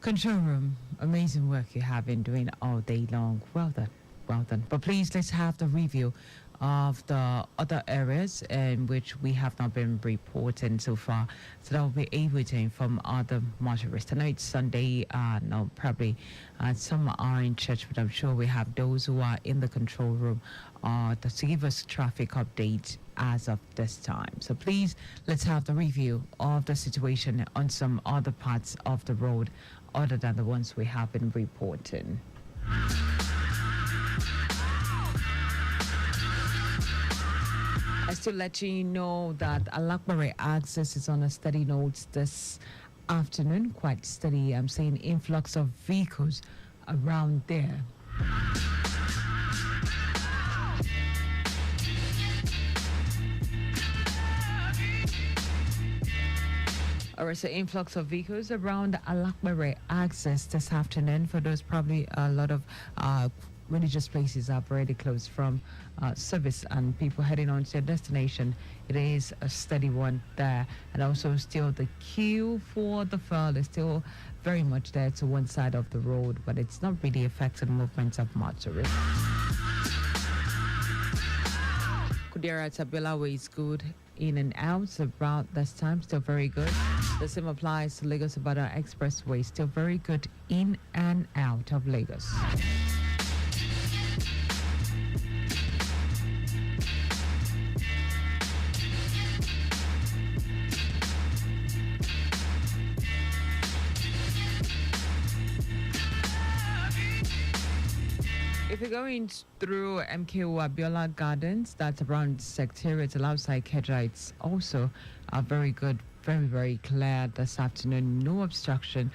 Control room, amazing work you have been doing all day long. Well done, well done. But please, let's have the review of the other areas in which we have not been reporting so far, so that we'll be able to inform other motorists. I know it's Sunday, no, probably some are in church, but I'm sure we have those who are in the control room to give us traffic updates as of this time. So please, let's have the review of the situation on some other parts of the road other than the ones we have been reporting. I still let you know that Alakbare access is on a steady note this afternoon, quite steady. I'm saying influx of vehicles around there. Alright, so influx of vehicles around Alakbare access this afternoon. For those, probably a lot of religious places have already closed from service and people heading on to their destination. It is a steady one there, and also still the queue for the fuel is still very much there to one side of the road, but it's not really affecting movements of motorists. Kudera Tabela Way is good in and out about this time, still very good. The same applies to Lagos Ibadan Expressway, still very good in and out of Lagos. If you're going through MKO Abiola Gardens, that's around Secretariat outside Kedra, it's also very good, very, very clear this afternoon. No obstruction.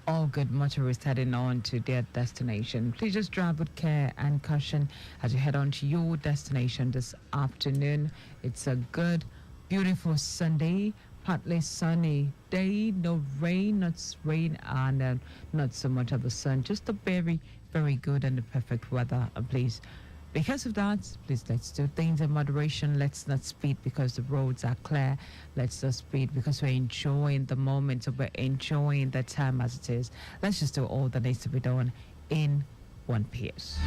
All good motorists heading on to their destination. Please just drive with care and caution as you head on to your destination this afternoon. It's a good, beautiful Sunday, partly sunny day, no rain, and not so much of the sun, just a very, very good and the perfect weather. Please, because of that, please, let's do things in moderation. Let's not speed because the roads are clear. Let's not speed because we're enjoying the moment, we're enjoying the time as it is. Let's just do all that needs to be done in one piece.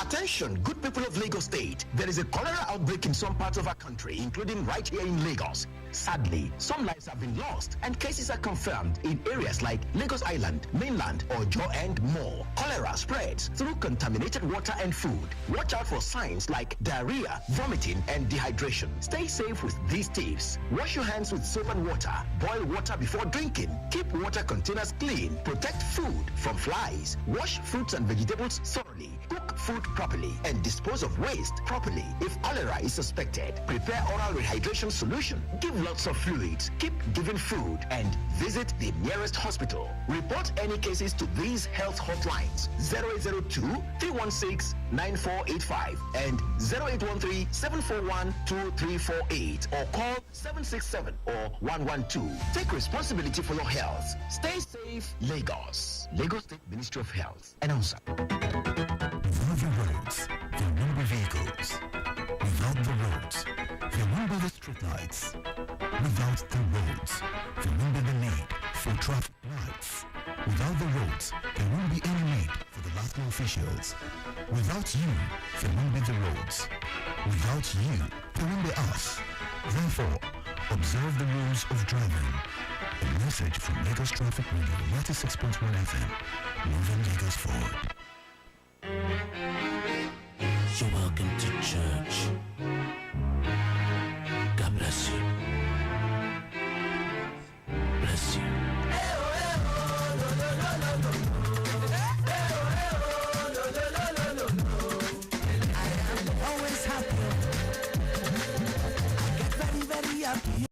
Attention, good people of Lagos State. There is a cholera outbreak in some parts of our country, including right here in Lagos. Sadly, some lives have been lost and cases are confirmed in areas like Lagos Island, mainland, Ojo, and more. Cholera spreads through contaminated water and food. Watch out for signs like diarrhea, vomiting, and dehydration. Stay safe with these tips. Wash your hands with soap and water. Boil water before drinking. Keep water containers clean. Protect food from flies. Wash fruits and vegetables thoroughly. Cook food properly and dispose of waste properly. If cholera is suspected, prepare oral rehydration solution. Give lots of fluids. Keep giving food and visit the nearest hospital. Report any cases to these health hotlines 0802-316-9485 and 0813-741-2348 or call 767 or 112. Take responsibility for your health. Stay safe, Lagos. Lagos State Ministry of Health. Announcer. Without the roads, there will be vehicles. Without the roads, there will be the streetlights. Without the roads, there will be the need for traffic lights. Without the roads, there won't be any need for the LATMA officials. Without you, there won't be the roads. Without you, there won't be us. Therefore, observe the rules of driving. A message from Lagos Traffic Radio 96.1 FM, moving Lagos forward. You're welcome to church. God bless you. Bless you. Always happy. I get very, very happy.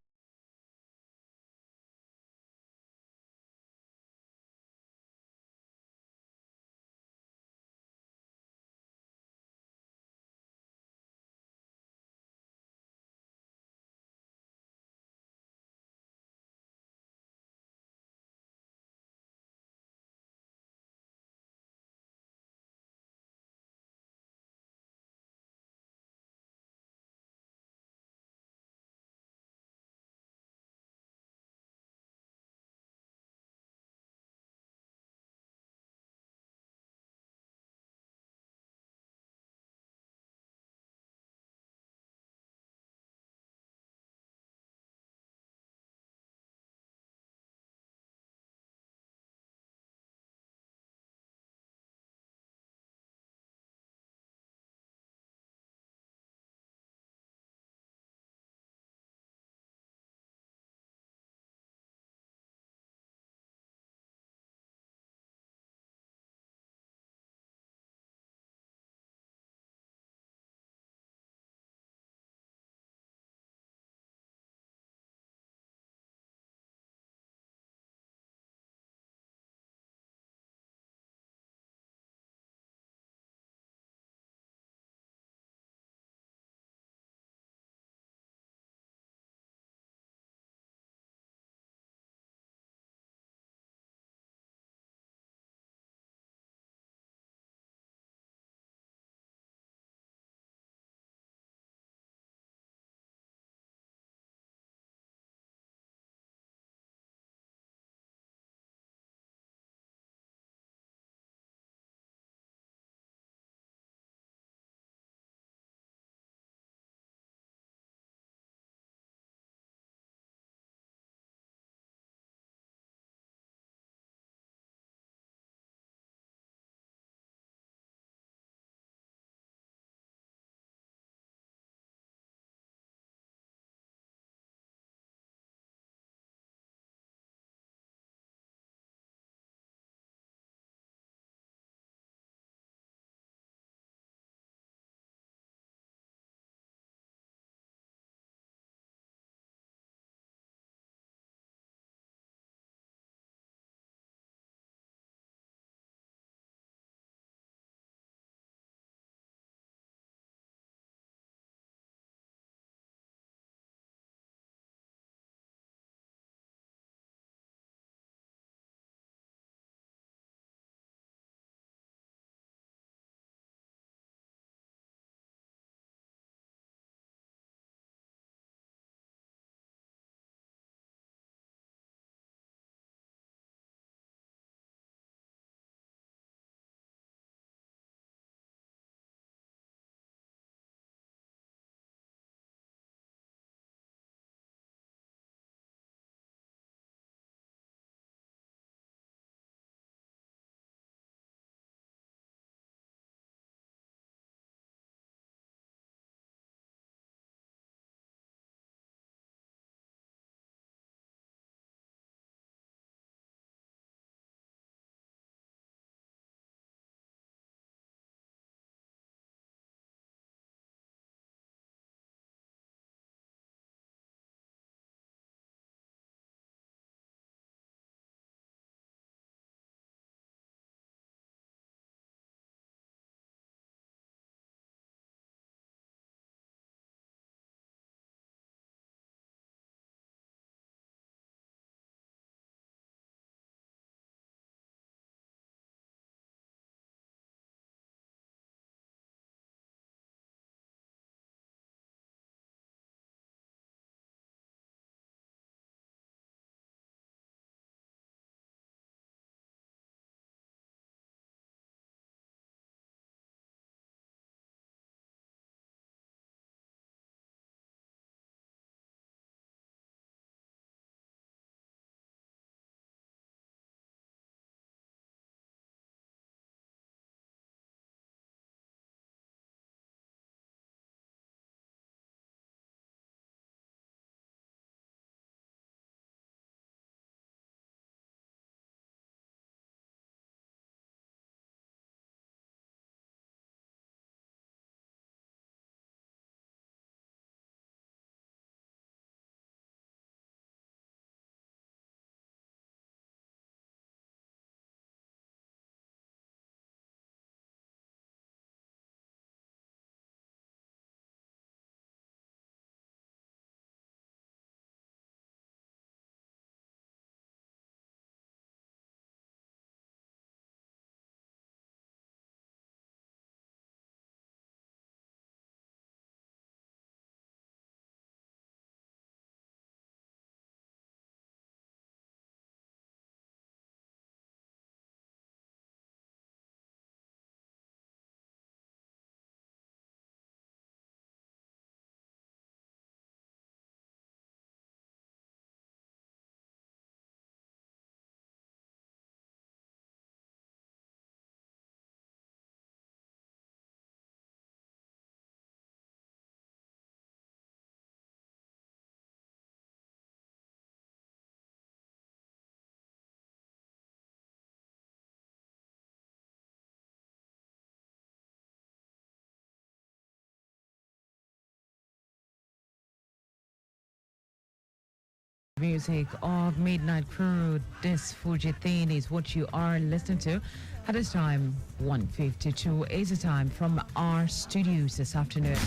Music of Midnight Crew. This Fuji thing is what you are listening to. At this time, 1:52 is the time from our studios this afternoon.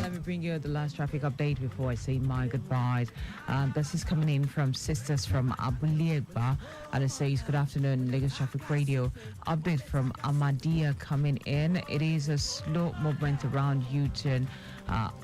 Let me bring you the last traffic update before I say my goodbyes. This is coming in from Sisters from Abulegba. And it says, good afternoon, Lagos Traffic Radio. Update from Amadia coming in. It is a slow movement around U-turn.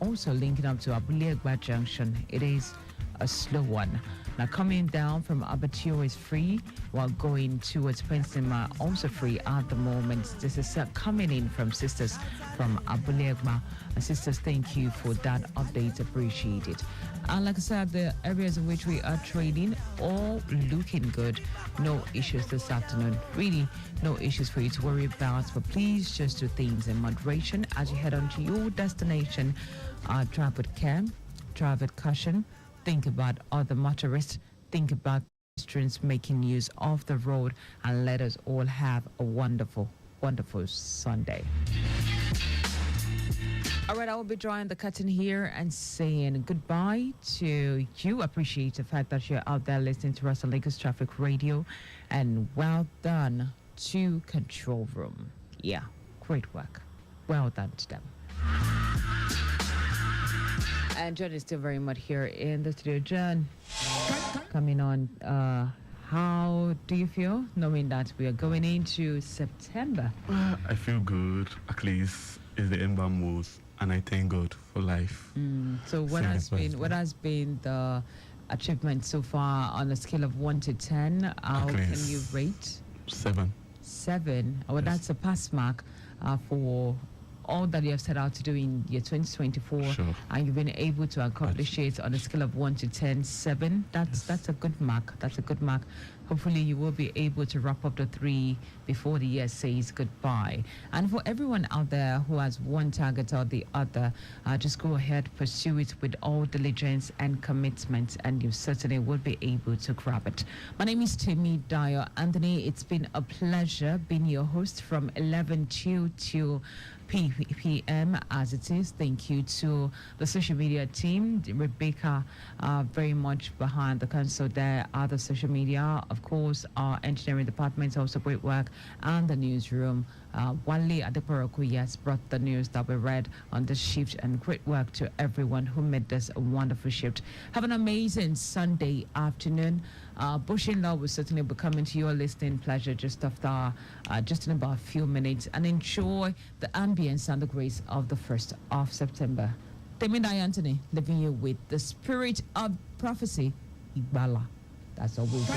Also linking up to Abulegba Junction. It is a slow one. Now coming down from Abattoir is free, while going towards Pensima also free at the moment. This is coming in from Sisters from Abulegma. Sisters, thank you for that update, appreciate it. And like I said, the areas in which we are trading, all looking good. No issues this afternoon. Really, no issues for you to worry about. But please just do things in moderation as you head on to your destination. Drive with care, drive with caution. Think about other motorists, think about pedestrians making use of the road, and let us all have a wonderful, wonderful Sunday. All right, I will be drawing the curtain here and saying goodbye to you. Appreciate the fact that you're out there listening to us on Lagos Traffic Radio, and well done to Control Room. Yeah, great work. Well done to them. And John is still very much here in the studio. John, coming on, how do you feel knowing that we are going into September? I feel good. At least it's the ember moves, and I thank God for life. So what has been the achievement so far on a scale of 1 to 10? How can you rate? 7. 7. Well, that's a pass mark for all that you have set out to do in year 2024, and you've been able to accomplish it on a scale of 1 to 10, 7. That's a good mark. That's a good mark. Hopefully you will be able to wrap up the 3 before the year says goodbye. And for everyone out there who has one target or the other, just go ahead, pursue it with all diligence and commitment, and you certainly will be able to grab it. My name is Dayo Anthony. It's been a pleasure being your host from 11 to p.m. as it is. Thank you to the social media team. Rebecca, very much behind the console there, other social media. Of course, our engineering department, also great work, and the newsroom. Wale Adeporoku, yes, brought the news that we read on this shift, and great work to everyone who made this a wonderful shift. Have an amazing Sunday afternoon. Bushin Law will certainly be coming to your listening pleasure just after, just in about a few minutes, and enjoy the ambience and the grace of the 1st of September. Dayo Anthony, leaving you with the spirit of prophecy, Ibala. That's all we'll do.